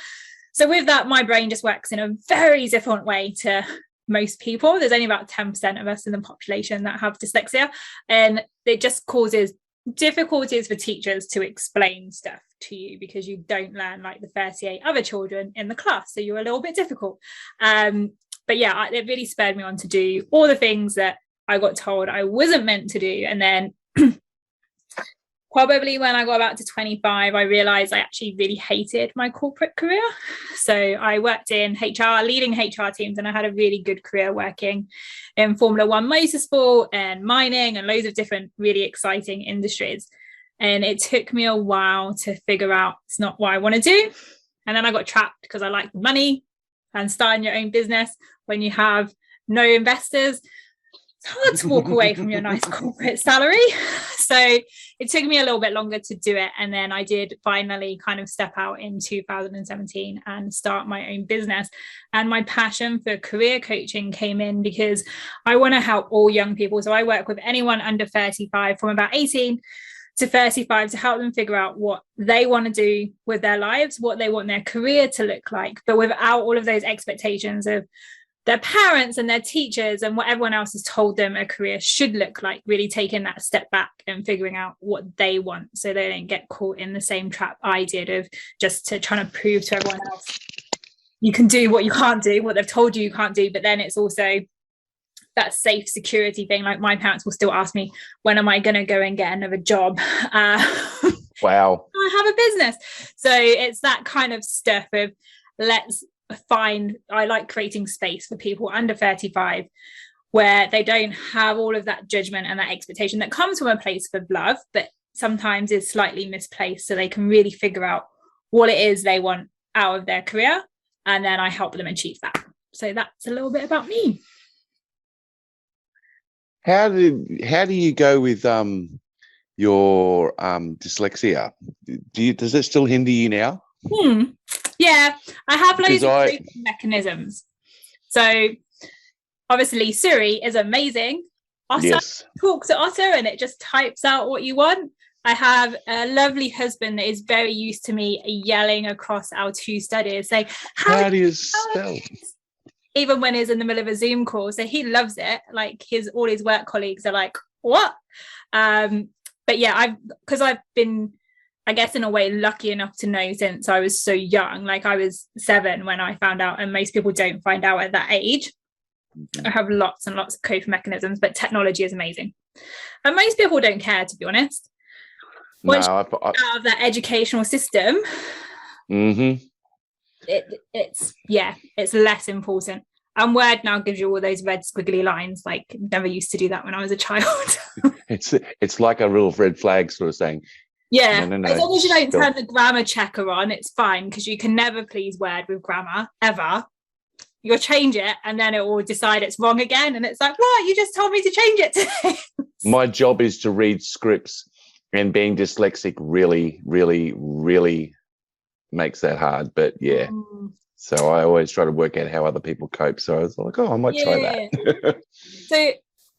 So with that, my brain just works in a very different way to most people. There's only about 10% of us in the population that have dyslexia, and it just causes difficulties for teachers to explain stuff to you because you don't learn like the 38 other children in the class. So you're a little bit difficult. But yeah, it really spurred me on to do all the things that I got told I wasn't meant to do. And then probably when I got about to 25, I realized I actually really hated my corporate career. So I worked in HR, leading HR teams, and I had a really good career working in Formula One motorsport and mining and loads of different really exciting industries. And it took me a while to figure out it's not what I want to do. And then I got trapped because I like the money, and starting your own business when you have no investors, it's hard to walk away from your nice corporate salary. So it took me a little bit longer to do it. And then I did finally kind of step out in 2017 and start my own business. And my passion for career coaching came in because I want to help all young people. So I work with anyone under 35 from about 18 to 35 to help them figure out what they want to do with their lives, what they want their career to look like, but without all of those expectations of their parents and their teachers and what everyone else has told them a career should look like, really taking that step back and figuring out what they want so they don't get caught in the same trap I did of just trying to prove to everyone else you can do what you can't do, what they've told you can't do. But then it's also that safe security thing. Like my parents will still ask me, when am I going to go and get another job? Wow. I have a business. So it's that kind of stuff of I like creating space for people under 35 where they don't have all of that judgment and that expectation that comes from a place of love, but sometimes is slightly misplaced, so they can really figure out what it is they want out of their career, and then I help them achieve that. So that's a little bit about me. How do you go with your dyslexia? Does it still hinder you now? Yeah, I have loads of coping mechanisms. So obviously Siri is amazing. Otter, yes. Talk to Otter and it just types out what you want. I have a lovely husband that is very used to me yelling across our two studies saying, how do you spell? Even when he's in the middle of a Zoom call. So he loves it. Like all his work colleagues are like, what? But yeah, I I guess in a way, lucky enough to know since I was so young. Like I was 7 when I found out, and most people don't find out at that age. I have lots and lots of coping mechanisms, but technology is amazing. And most people don't care, to be honest. Once you get out of that educational system, it's less important. And Word now gives you all those red squiggly lines. Like never used to do that when I was a child. It's like a real red flag sort of saying. Yeah, no, as long as you don't turn the grammar checker on, it's fine, because you can never please Word with grammar ever. You'll change it and then it will decide it's wrong again, and it's like, what? You just told me to change it today. My job is to read scripts, and being dyslexic really, really, really makes that hard. But yeah, so I always try to work out how other people cope. So I was like, oh, I might try that. So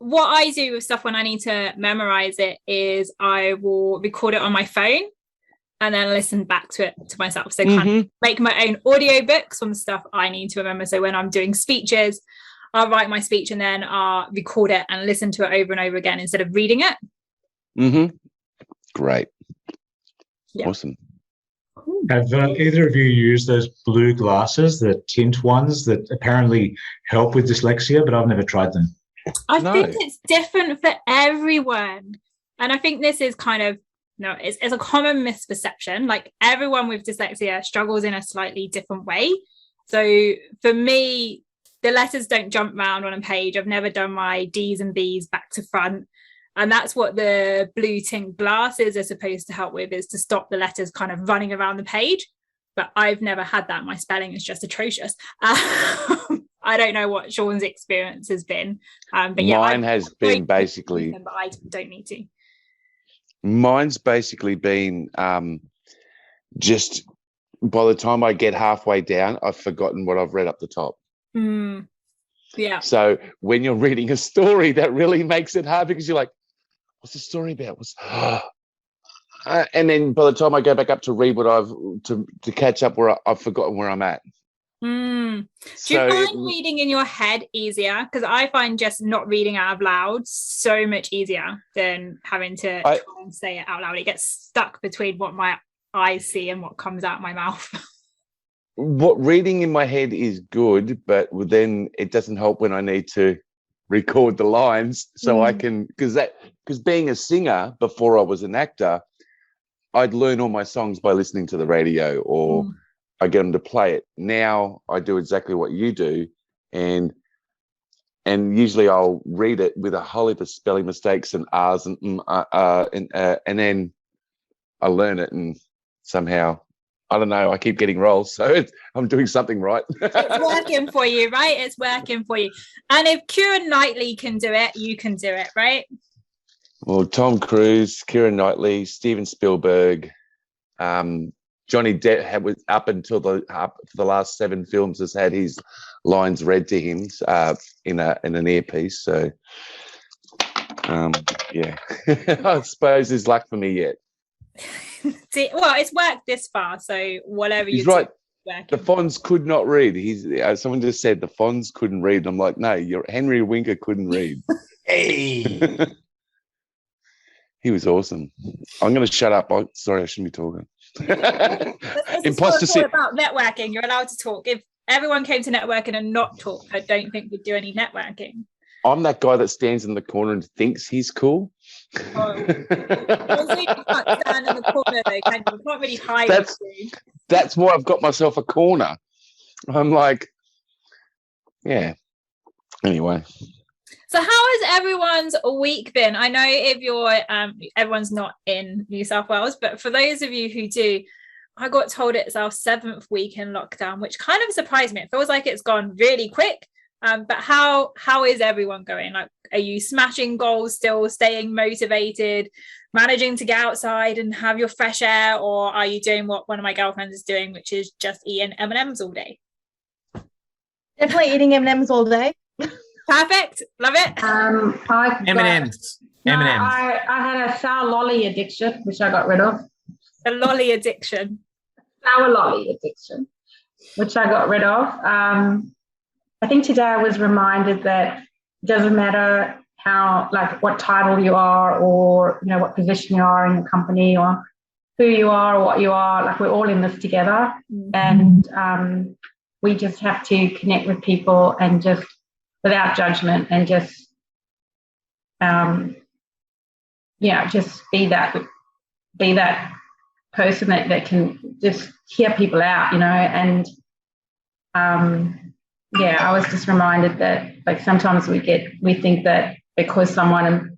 what I do with stuff when I need to memorize it is I will record it on my phone and then listen back to it to myself. So kind of make my own audio books on stuff I need to remember. So when I'm doing speeches, I'll write my speech and then I'll record it and listen to it over and over again instead of reading it. Great. Yeah. Awesome. Have either of you used those blue glasses, the tint ones that apparently help with dyslexia, but I've never tried them? I think it's different for everyone. And I think this is kind of, it's a common misperception. Like everyone with dyslexia struggles in a slightly different way. So for me, the letters don't jump around on a page. I've never done my D's and B's back to front. And that's what the blue tint glasses are supposed to help with, is to stop the letters kind of running around the page. But I've never had that. My spelling is just atrocious. I don't know what Sean's experience has been. But yeah, mine has been basically, but I don't need to. Mine's basically been just by the time I get halfway down, I've forgotten what I've read up the top. Yeah. So when you're reading a story, that really makes it hard, because you're like, what's the story about? And then by the time I go back up to read what to catch up where I've forgotten where I'm at. Do you find reading in your head easier? Because I find just not reading out loud so much easier than having to try and say it out loud. It gets stuck between what my eyes see and what comes out of my mouth. What reading in my head is good, but then it doesn't help when I need to record the lines so I can, because being a singer before I was an actor, I'd learn all my songs by listening to the radio, or I get them to play it. Now I do exactly what you do, and usually I'll read it with a whole heap of spelling mistakes and R's and then I learn it, and somehow, I don't know, I keep getting roles, so I'm doing something right. It's working for you, right? It's working for you. And if Keira Knightley can do it, you can do it, right? Well, Tom Cruise, Keira Knightley, Steven Spielberg, Johnny Depp was up until the last 7 films has had his lines read to him in an earpiece. So, yeah, I suppose there's luck for me yet. See, well, it's worked this far, so whatever you He's right. do. The Fonz could not read. Someone just said the Fonz couldn't read. I'm like, no, Henry Winker couldn't read. Hey. He was awesome. I'm going to shut up. Sorry, I shouldn't be talking. Imposter syndrome. About networking, you're allowed to talk. If everyone came to networking and not talk, I don't think we'd do any networking. I'm that guy that stands in the corner and thinks he's cool. Also, you can't stand in the corner, though, can you? You can't really hide. That's why I've got myself a corner. I'm like, yeah. Anyway. So how has everyone's week been? I know if you're everyone's not in New South Wales, but for those of you who do, I got told it's our 7th week in lockdown, which kind of surprised me. It feels like it's gone really quick. But how is everyone going? Like, are you smashing goals still, staying motivated, managing to get outside and have your fresh air, or are you doing what one of my girlfriends is doing, which is just eating M&Ms all day? Definitely eating M&Ms all day. Perfect. Love it. M&Ms. I had a sour lolly addiction, which I got rid of. A lolly addiction. Sour lolly addiction, which I got rid of. I think today I was reminded that it doesn't matter what title you are, or what position you are in the company, or who you are or what you are. Like, we're all in this together, and we just have to connect with people and just without judgment and just just be that person that can just hear people out, and I was just reminded that, like, sometimes we think that because someone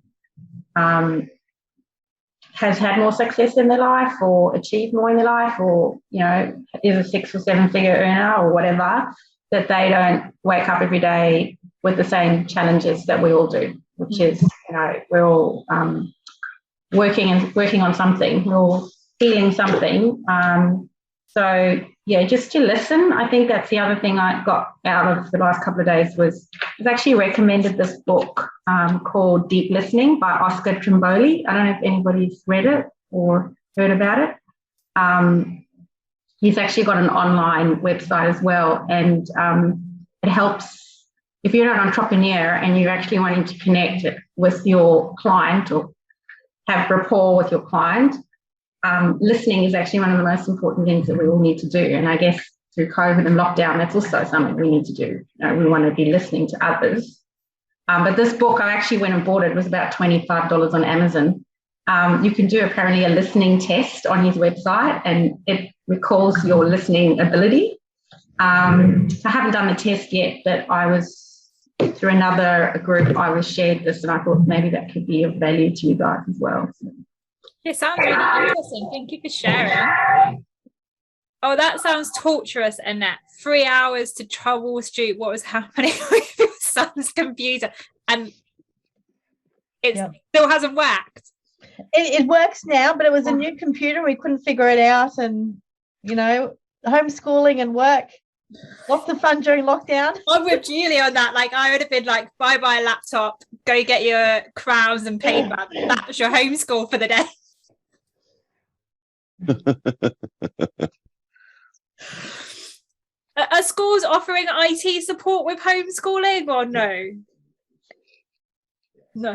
has had more success in their life or achieved more in their life, or is a 6 or 7 figure earner or whatever, that they don't wake up every day with the same challenges that we all do, which is we're all working on something, we're all feeling something. Just to listen. I think that's the other thing I got out of the last couple of days was actually recommended this book called Deep Listening by Oscar Trimboli. I don't know if anybody's read it or heard about it. He's actually got an online website as well, and it helps if you're an entrepreneur and you're actually wanting to connect with your client or have rapport with your client. Listening is actually one of the most important things that we all need to do. And I guess through COVID and lockdown, that's also something we need to do. We want to be listening to others. But this book, I actually went and bought it. It was about $25 on Amazon. You can do apparently a listening test on his website, and it recalls your listening ability. I haven't done the test yet, but I was through another group, I was shared this, and I thought maybe that could be of value to you guys as well. So. It sounds really interesting. Thank you for sharing. Oh, that sounds torturous, Annette. 3 hours to troubleshoot what was happening with your son's computer, and it still hasn't worked. It works now, but it was a new computer. We couldn't figure it out, and homeschooling and work. Lots of fun during lockdown. I'm with Julie on that. Like, I would have been like, bye laptop, go get your crowns and paper. That's your homeschool for the day. Are schools offering IT support with homeschooling or no? No.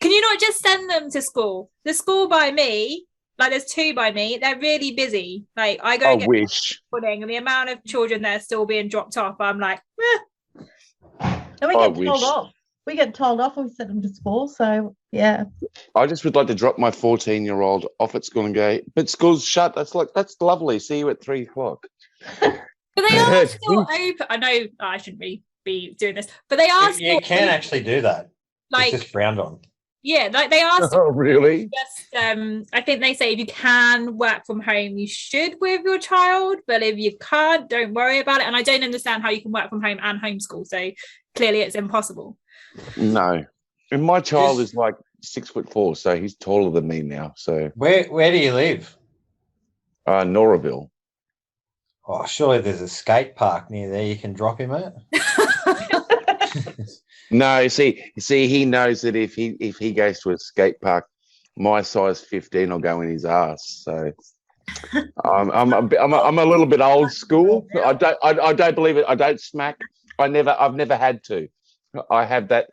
Can you not just send them to school? The school by me, like there's 2 by me, they're really busy. Like, I go and get schooling, and the amount of children that are still being dropped off, I'm like, And we get told off. We get told off when we send them to school. So, yeah. I just would like to drop my 14-year-old off at school and go, but school's shut. That's lovely. See you at 3 o'clock. But they are still open. I know I shouldn't be doing this, but they are still You can open. actually do that. Like, it's just frowned on. Yeah, like they are still really? just I think they say if you can work from home, you should with your child, but if you can't, don't worry about it. And I don't understand how you can work from home and homeschool. So clearly it's impossible. No. And my child is like 6'4", so he's taller than me now. So where do you live? Noraville. Oh, surely there's a skate park near there you can drop him at. No, see, he knows that if he goes to a skate park, my size 15 will go in his ass. So I'm a little bit old school. I don't believe it. I don't smack. I've never had to. I have that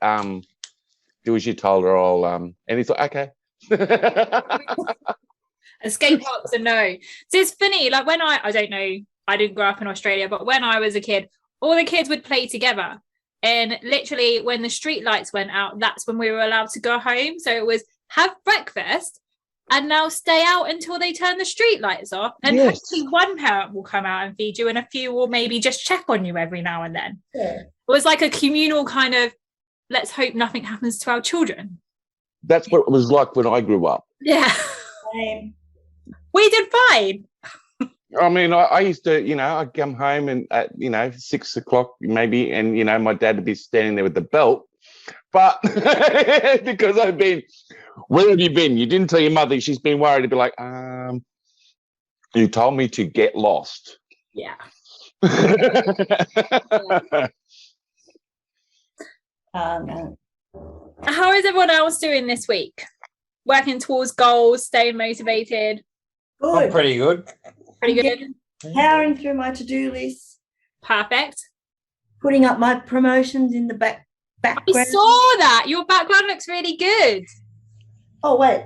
do as you're told, or I'll and he's like, okay. And skate parks are no. So it's funny, like when I don't know, I didn't grow up in Australia, but when I was a kid, all the kids would play together. And literally when the street lights went out, that's when we were allowed to go home. So it was have breakfast and now stay out until they turn the street lights off. And hopefully one parent will come out and feed you, and a few will maybe just check on you every now and then. Yeah. It was like a communal kind of, let's hope nothing happens to our children. That's what it was like when I grew up. Yeah. We did fine. I mean, I used to, I'd come home and at, 6 o'clock maybe, and, my dad would be standing there with the belt. But because I've been, where have you been? You didn't tell your mother. She's been worried to be like, you told me to get lost. Yeah. How is everyone else doing this week? Working towards goals, staying motivated? Good. I'm pretty good. Pretty good. Powering through my to-do list. Perfect. Putting up my promotions in the background. I saw that. Your background looks really good. Oh, wait.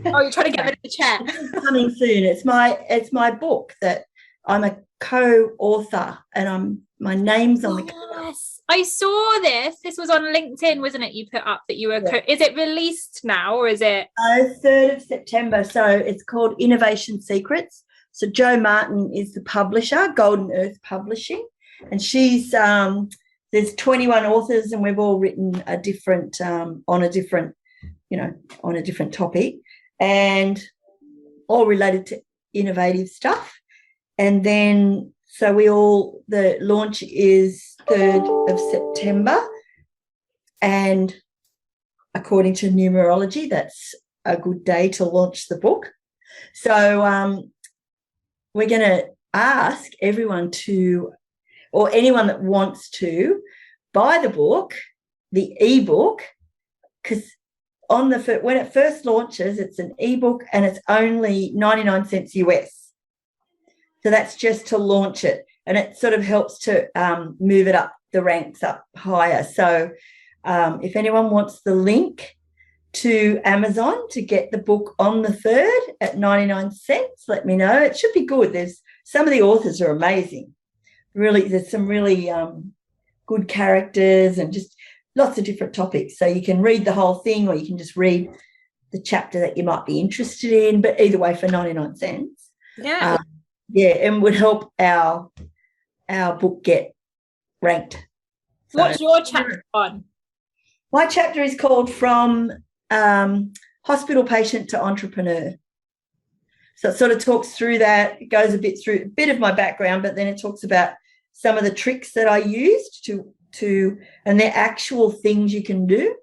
Oh, you're trying to get rid of the chair. It's coming soon. It's my book that I'm a co-author, and my name's on the cover. Yes, I saw this. This was on LinkedIn, wasn't it? You put up that you were. Is it released now, or is it? 3rd of September. So it's called Innovation Secrets. So Jo Martin is the publisher, Golden Earth Publishing, and she's there's 21 authors, and we've all written a different on a different topic, and all related to innovative stuff. And then the launch is 3rd of September, and according to numerology, that's a good day to launch the book. So we're going to ask everyone to, or anyone that wants to, buy the book, the ebook, because when it first launches, it's an ebook and it's only 99 cents US. So that's just to launch it, and it sort of helps to move it up the ranks up higher. So if anyone wants the link to Amazon to get the book on the 3rd at 99 cents, let me know. It should be good. There's some of the authors are amazing. Really, there's some really good characters and just lots of different topics. So you can read the whole thing, or you can just read the chapter that you might be interested in, but either way for 99 cents. Yeah. And would help our book get ranked. So, what's your chapter on? My chapter is called From Hospital Patient to Entrepreneur. So it sort of talks through that. It goes a bit of my background, but then it talks about some of the tricks that I used and they're actual things you can do,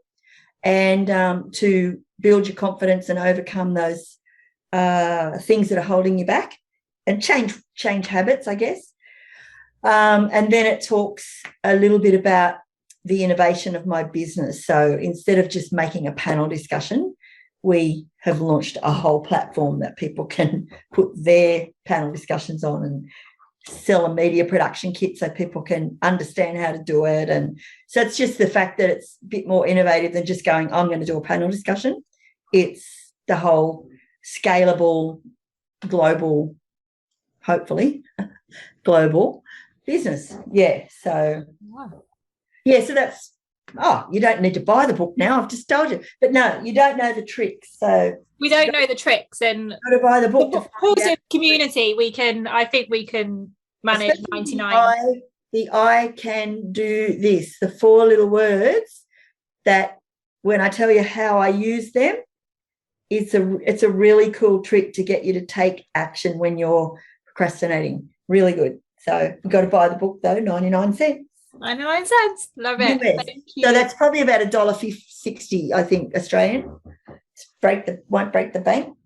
and to build your confidence and overcome those things that are holding you back, and change habits, I guess. And then it talks a little bit about the innovation of my business. So instead of just making a panel discussion, we have launched a whole platform that people can put their panel discussions on, and sell a media production kit so people can understand how to do it. And so it's just the fact that it's a bit more innovative than just going, I'm going to do a panel discussion. It's the whole scalable, global, hopefully global business. So that's, you don't need to buy the book now, I've just told you. But no, you don't know the tricks. So we don't know the tricks, and got to buy the book. Of course, in community, I think we can manage 99. The I can do this, the 4 little words that when I tell you how I use them, it's a really cool trick to get you to take action when you're procrastinating. Really good. So you've got to buy the book though, 99 cents. 99 cents. Love it. Thank you. So that's probably about $1.60, I think, Australian. Won't break the bank.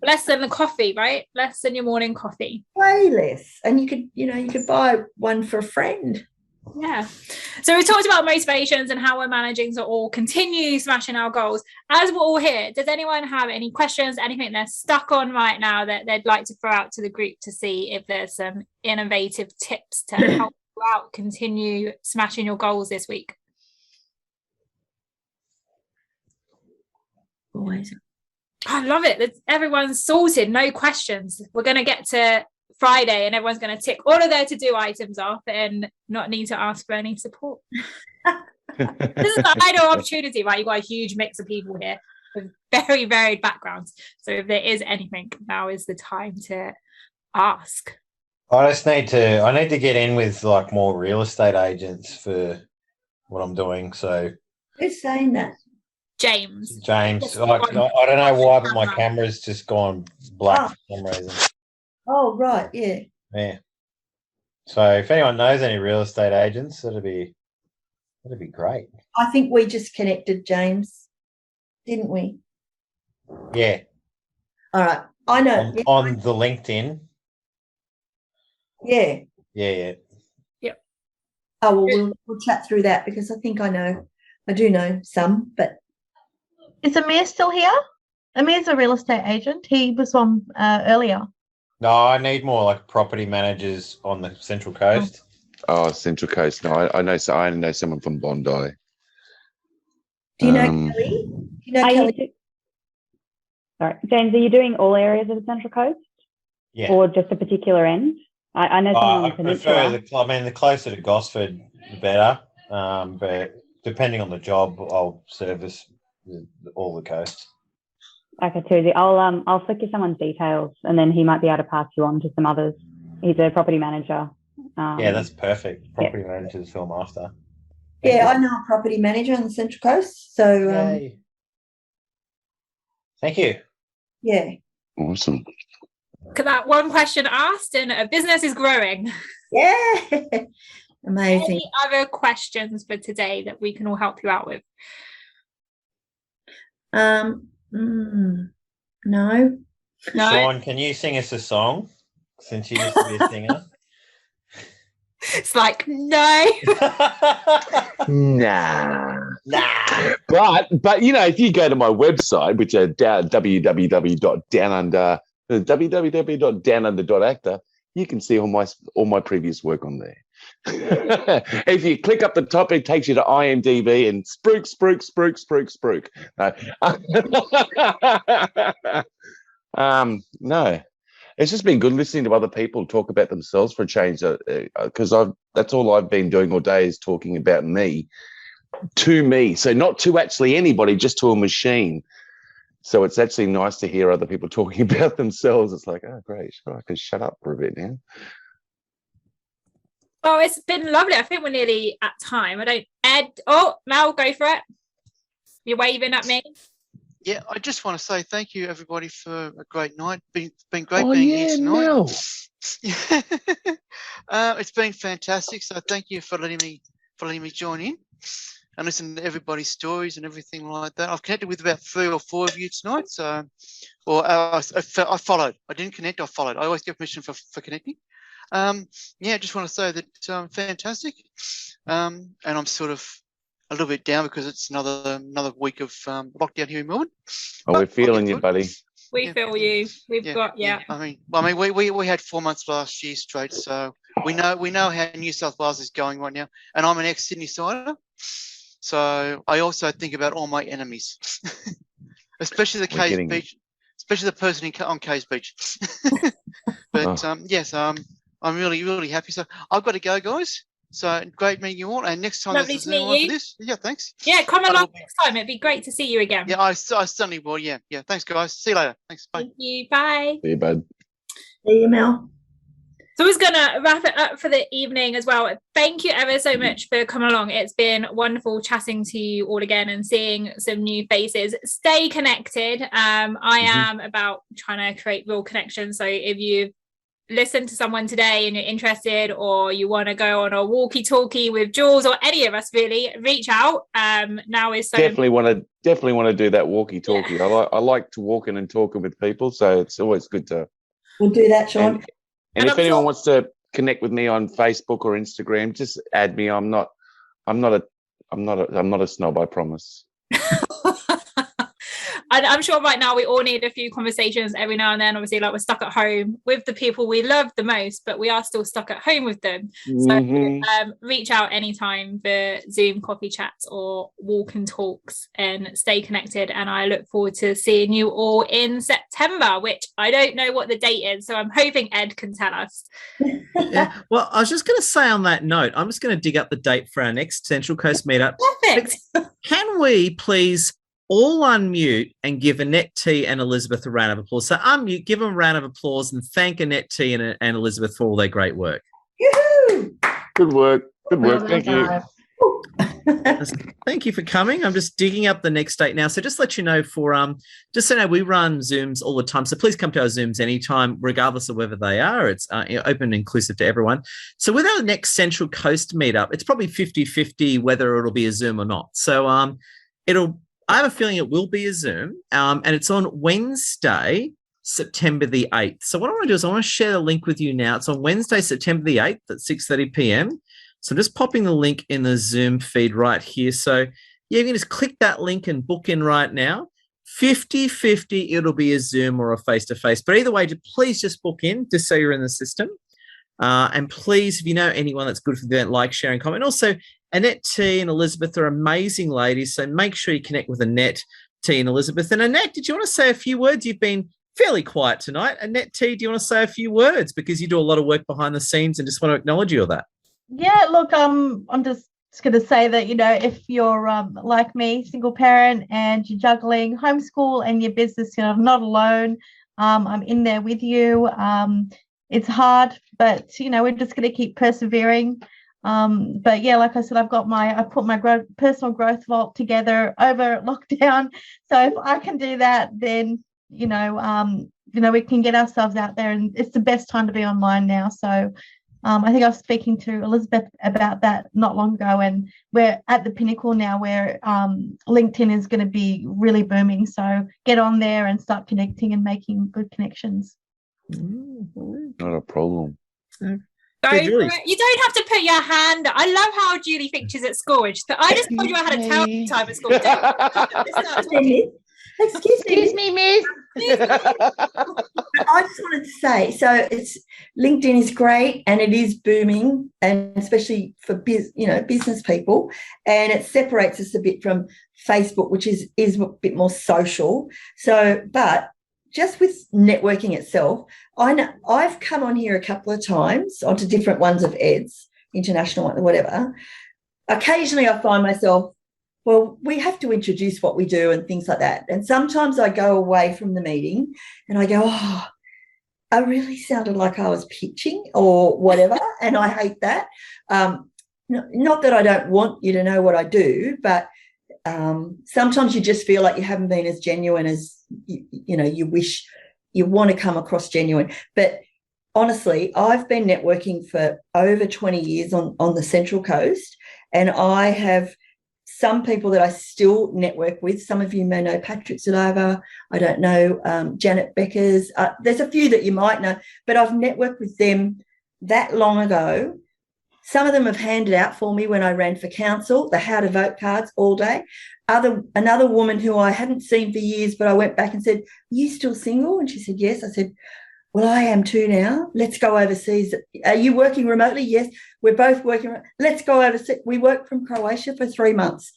Less than the coffee, right? Less than your morning coffee. Way less. And you could buy one for a friend. Yeah. So we talked about motivations and how we're managing to all continue smashing our goals. As we're all here, does anyone have any questions, anything they're stuck on right now that they'd like to throw out to the group to see if there's some innovative tips to help you out continue smashing your goals this week? Always. I love it. Everyone's sorted, no questions. We're going to get to Friday and everyone's going to tick all of their to-do items off and not need to ask for any support. This is the ideal opportunity, right? You've got a huge mix of people here with very varied backgrounds. So if there is anything, now is the time to ask. I need to get in with like more real estate agents for what I'm doing. So who's saying that? James. I don't know why, but my camera's just gone black for some reason. Oh, right, yeah. Yeah. So if anyone knows any real estate agents, that'd be great. I think we just connected, James, didn't we? Yeah. All right. I know. On the LinkedIn. Yeah. Yeah. Yep. Oh, well, we'll chat through that because I think I do know some, but. Is Amir still here? Amir's a real estate agent. He was on earlier. No, I need more like property managers on the Central Coast. Oh, Central Coast. No, I know someone from Bondi. Do you know Kelly? Do you know Kelly? Sorry, James, are you doing all areas of the Central Coast? Yeah. Or just a particular end? I know someone on I the peninsula. the closer to Gosford, the better. But depending on the job, I'll service all the coast. Okay, Tuesday. I'll flick you someone's details, and then he might be able to pass you on to some others. He's a property manager. Yeah, that's perfect. Property managers film after. Yeah, I know a property manager on the Central Coast. So, Yay. Thank you. Yeah. Awesome. Look at that one question asked, and a business is growing. Yeah. Amazing. Any other questions for today that we can all help you out with? No. Sean, can you sing us a song since you used to be a singer? It's like, no. Nah. But you know, if you go to my website, which is www.downunder.actor, you can see all my previous work on there. If you click up the top, it takes you to IMDb and spruik. No, it's just been good listening to other people talk about themselves for a change. Because that's all I've been doing all day is talking about me to me. So not to actually anybody, just to a machine. So it's actually nice to hear other people talking about themselves. It's like, oh, great. Sure, I can shut up for a bit now. Oh, it's been lovely. I think we're nearly at time. Mel, go for it. You're waving at me. Yeah, I just want to say thank you, everybody, for a great night. It's been great being here tonight. Mel. It's been fantastic. So thank you for letting me join in and listen to everybody's stories and everything like that. I've connected with about 3 or 4 of you tonight. So, I followed. I didn't connect. I followed. I always get permission for connecting. Yeah, I just want to say that fantastic. And I'm sort of a little bit down because it's another week of lockdown here in Melbourne. Oh, we're feeling you, buddy. We feel you. We've got. I mean, we had 4 months last year straight, so we know how New South Wales is going right now. And I'm an ex-Sydney sider, so I also think about all my enemies, especially the Cays Beach, especially the person on Cays Beach. But yes, I'm really happy. So I've got to go, guys. So great meeting you all. And next time, lovely to meet you. For this. Yeah, thanks. Yeah, come along next time. It'd be great to see you again. Yeah, I certainly will. Yeah. Thanks, guys. See you later. Thanks. Bye. Thank you. Bye. See you, bud. See you, Mel. So I was going to wrap it up for the evening as well. Thank you ever so much for coming along. It's been wonderful chatting to you all again and seeing some new faces. Stay connected. I am about trying to create real connections. So if you listen to someone today and you're interested, or you want to go on a walkie-talkie with Jules or any of us, really, reach out. Now is so definitely want to do that walkie-talkie. Yeah. I like to walk in and talking with people, so it's always good to. We'll do that, Sean. And if anyone wants to connect with me on Facebook or Instagram, just add me. I'm not a snob, I promise. And I'm sure right now we all need a few conversations every now and then. Obviously, like, we're stuck at home with the people we love the most, but we are still stuck at home with them. So reach out anytime for Zoom coffee chats or walk and talks, and stay connected. And I look forward to seeing you all in September, which I don't know what the date is. So I'm hoping Ed can tell us. Yeah. Well, I was just going to say on that note, I'm just going to dig up the date for our next Central Coast meetup. Perfect. Can we please all unmute and give Annette T and Elizabeth a round of applause? So unmute, give them a round of applause, and thank Annette T and Elizabeth for all their great work. Yoo-hoo! Good work. Thank you. Thank you for coming. I'm just digging up the next date now. So just let you know just so you know, we run Zooms all the time. So please come to our Zooms anytime, regardless of whether they are. It's open and inclusive to everyone. So with our next Central Coast meetup, it's probably 50-50 whether it'll be a Zoom or not. So I have a feeling it will be a Zoom, and it's on Wednesday, September the 8th. So what I want to do is I want to share the link with you now. It's on Wednesday, September the 8th at 6:30 p.m. So I'm just popping the link in the Zoom feed right here. So yeah, you can just click that link and book in right now. 50-50, it'll be a Zoom or a face-to-face. But either way, please just book in just so you're in the system. And please, if you know anyone that's good for the event, like, share, and comment. Also, Annette T and Elizabeth are amazing ladies, so make sure you connect with Annette T and Elizabeth. And Annette, did you want to say a few words? You've been fairly quiet tonight. Annette T, do you want to say a few words? Because you do a lot of work behind the scenes and just want to acknowledge you of that. Yeah, look, I'm just going to say that, if you're like me, single parent, and you're juggling homeschool and your business, I'm not alone. I'm in there with you. It's hard, but, we're just going to keep persevering. But yeah, like I said, I put my personal growth vault together over lockdown. So if I can do that, then, we can get ourselves out there, and it's the best time to be online now. So I think I was speaking to Elizabeth about that not long ago, and we're at the pinnacle now where LinkedIn is going to be really booming. So get on there and start connecting and making good connections. Not a problem. Go for it. You don't have to put your hand. I love how Julie features at school. I just told you I had a terrible time at school. Excuse me, miss. I just wanted to say, so LinkedIn is great and it is booming, and especially for business people, and it separates us a bit from Facebook, which is a bit more social. So, but just with networking itself, I know I've come on here a couple of times onto different ones of Ed's, international one or whatever. Occasionally I find myself, well, we have to introduce what we do and things like that. And sometimes I go away from the meeting and I go, oh, I really sounded like I was pitching or whatever, and I hate that. Not that I don't want you to know what I do, but sometimes you just feel like you haven't been as genuine as you wish. You want to come across genuine. But honestly, I've been networking for over 20 years on the Central Coast, and I have some people that I still network with. Some of you may know Patrick Zalava. I don't know, Janet Becker's. There's a few that you might know, but I've networked with them that long ago. Some of them have handed out for me when I ran for council, the how to vote cards all day. Another woman who I hadn't seen for years, but I went back and said, "Are you still single?" And she said, "Yes." I said, "Well, I am too now. Let's go overseas." "Are you working remotely?" "Yes, we're both working. Let's go overseas." We worked from Croatia for 3 months.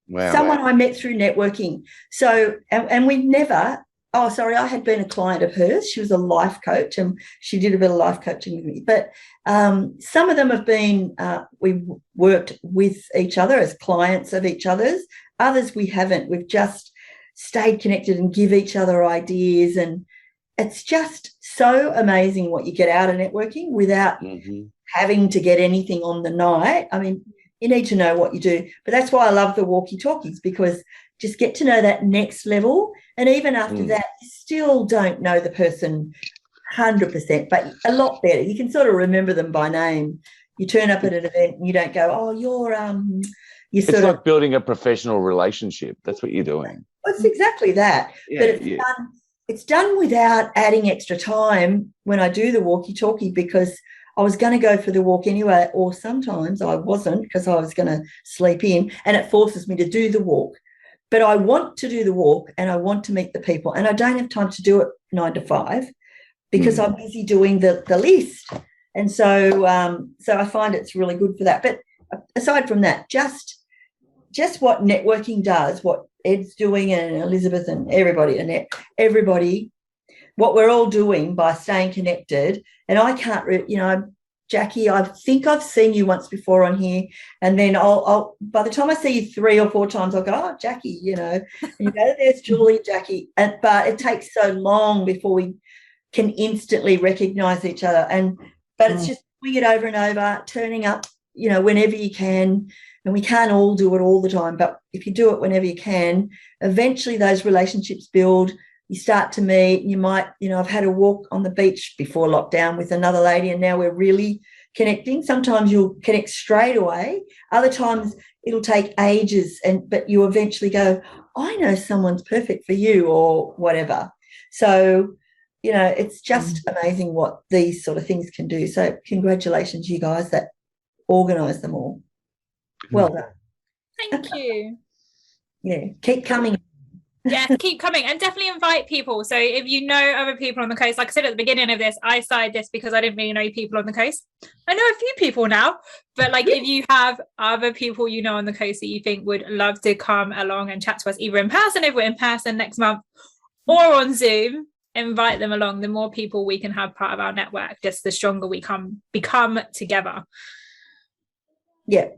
Wow. Someone I met through networking. So, and we never, I had been a client of hers. She was a life coach and she did a bit of life coaching with me. But some of them have been, we worked with each other as clients of each other's. Others we haven't. We've just stayed connected and give each other ideas. And it's just so amazing what you get out of networking without having to get anything on the night. I mean, you need to know what you do. But that's why I love the walkie-talkies, because just get to know that next level. And even after that, you still don't know the person 100%, but a lot better. You can sort of remember them by name. You turn up at an event and you don't go, "Oh, you're it's like building a professional relationship. That's what you're doing. It's exactly that. Yeah, but it's done without adding extra time when I do the walkie-talkie, because I was going to go for the walk anyway, or sometimes I wasn't because I was going to sleep in, and it forces me to do the walk. But I want to do the walk and I want to meet the people, and I don't have time to do it 9 to 5 because I'm busy doing the list. And so I find it's really good for that. But aside from that, just what networking does, what Ed's doing and Elizabeth and everybody, Annette, everybody, what we're all doing by staying connected. And I can't, Jackie, I think I've seen you once before on here, and then I'll by the time I see you 3 or 4 times, I'll go, "Oh, Jackie," and you go, "There's Julie, Jackie." But it takes so long before we can instantly recognise each other. But it's just doing it over and over, turning up, whenever you can. And we can't all do it all the time, but if you do it whenever you can, eventually those relationships build. You start to meet, you might, I've had a walk on the beach before lockdown with another lady, and now we're really connecting. Sometimes you'll connect straight away. Other times it'll take ages, but you eventually go, "I know someone's perfect for you," or whatever. So, it's just amazing what these sort of things can do. So congratulations, you guys that organise them all. Well done. Thank you. Yeah, keep coming. Yes, keep coming and definitely invite people. So if you know other people on the coast, like I said at the beginning of this, I started this because I didn't really know people on the coast. I know a few people now, but like if you have other people you know on the coast that you think would love to come along and chat to us, either in person, if we're in person next month, or on Zoom, invite them along. The more people we can have part of our network, just the stronger we become together. Yeah.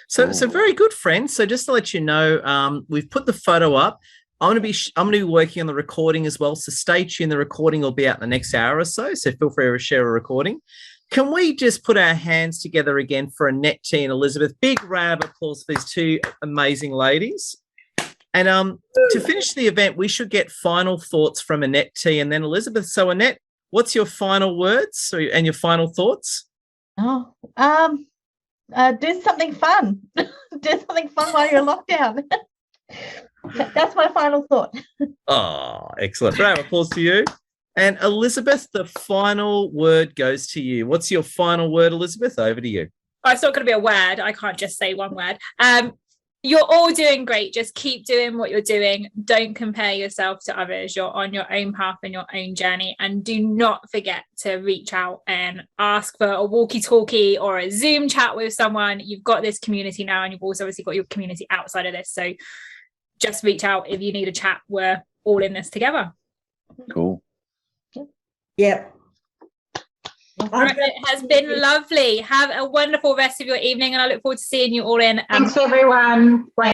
So very good, friends. So just to let you know, we've put the photo up. I'm going to be working on the recording as well. So stay tuned. The recording will be out in the next hour or so. So feel free to share a recording. Can we just put our hands together again for Annette T and Elizabeth? Big round of applause for these two amazing ladies. And to finish the event, we should get final thoughts from Annette T and then Elizabeth. So Annette, what's your final words and your final thoughts? Do something fun. Do something fun while you're in lockdown. That's my final thought. Oh, excellent. Round of applause to you. And Elizabeth, the final word goes to you. What's your final word, Elizabeth? Over to you. Oh, it's not going to be a word. I can't just say one word. You're all doing great. Just keep doing what you're doing. Don't compare yourself to others. You're on your own path and your own journey. And do not forget to reach out and ask for a walkie-talkie or a Zoom chat with someone. You've got this community now, and you've also obviously got your community outside of this. So just reach out if you need a chat. We're all in this together. Cool. Yep. It has been lovely. Have a wonderful rest of your evening, and I look forward to seeing you all in. Thanks, everyone.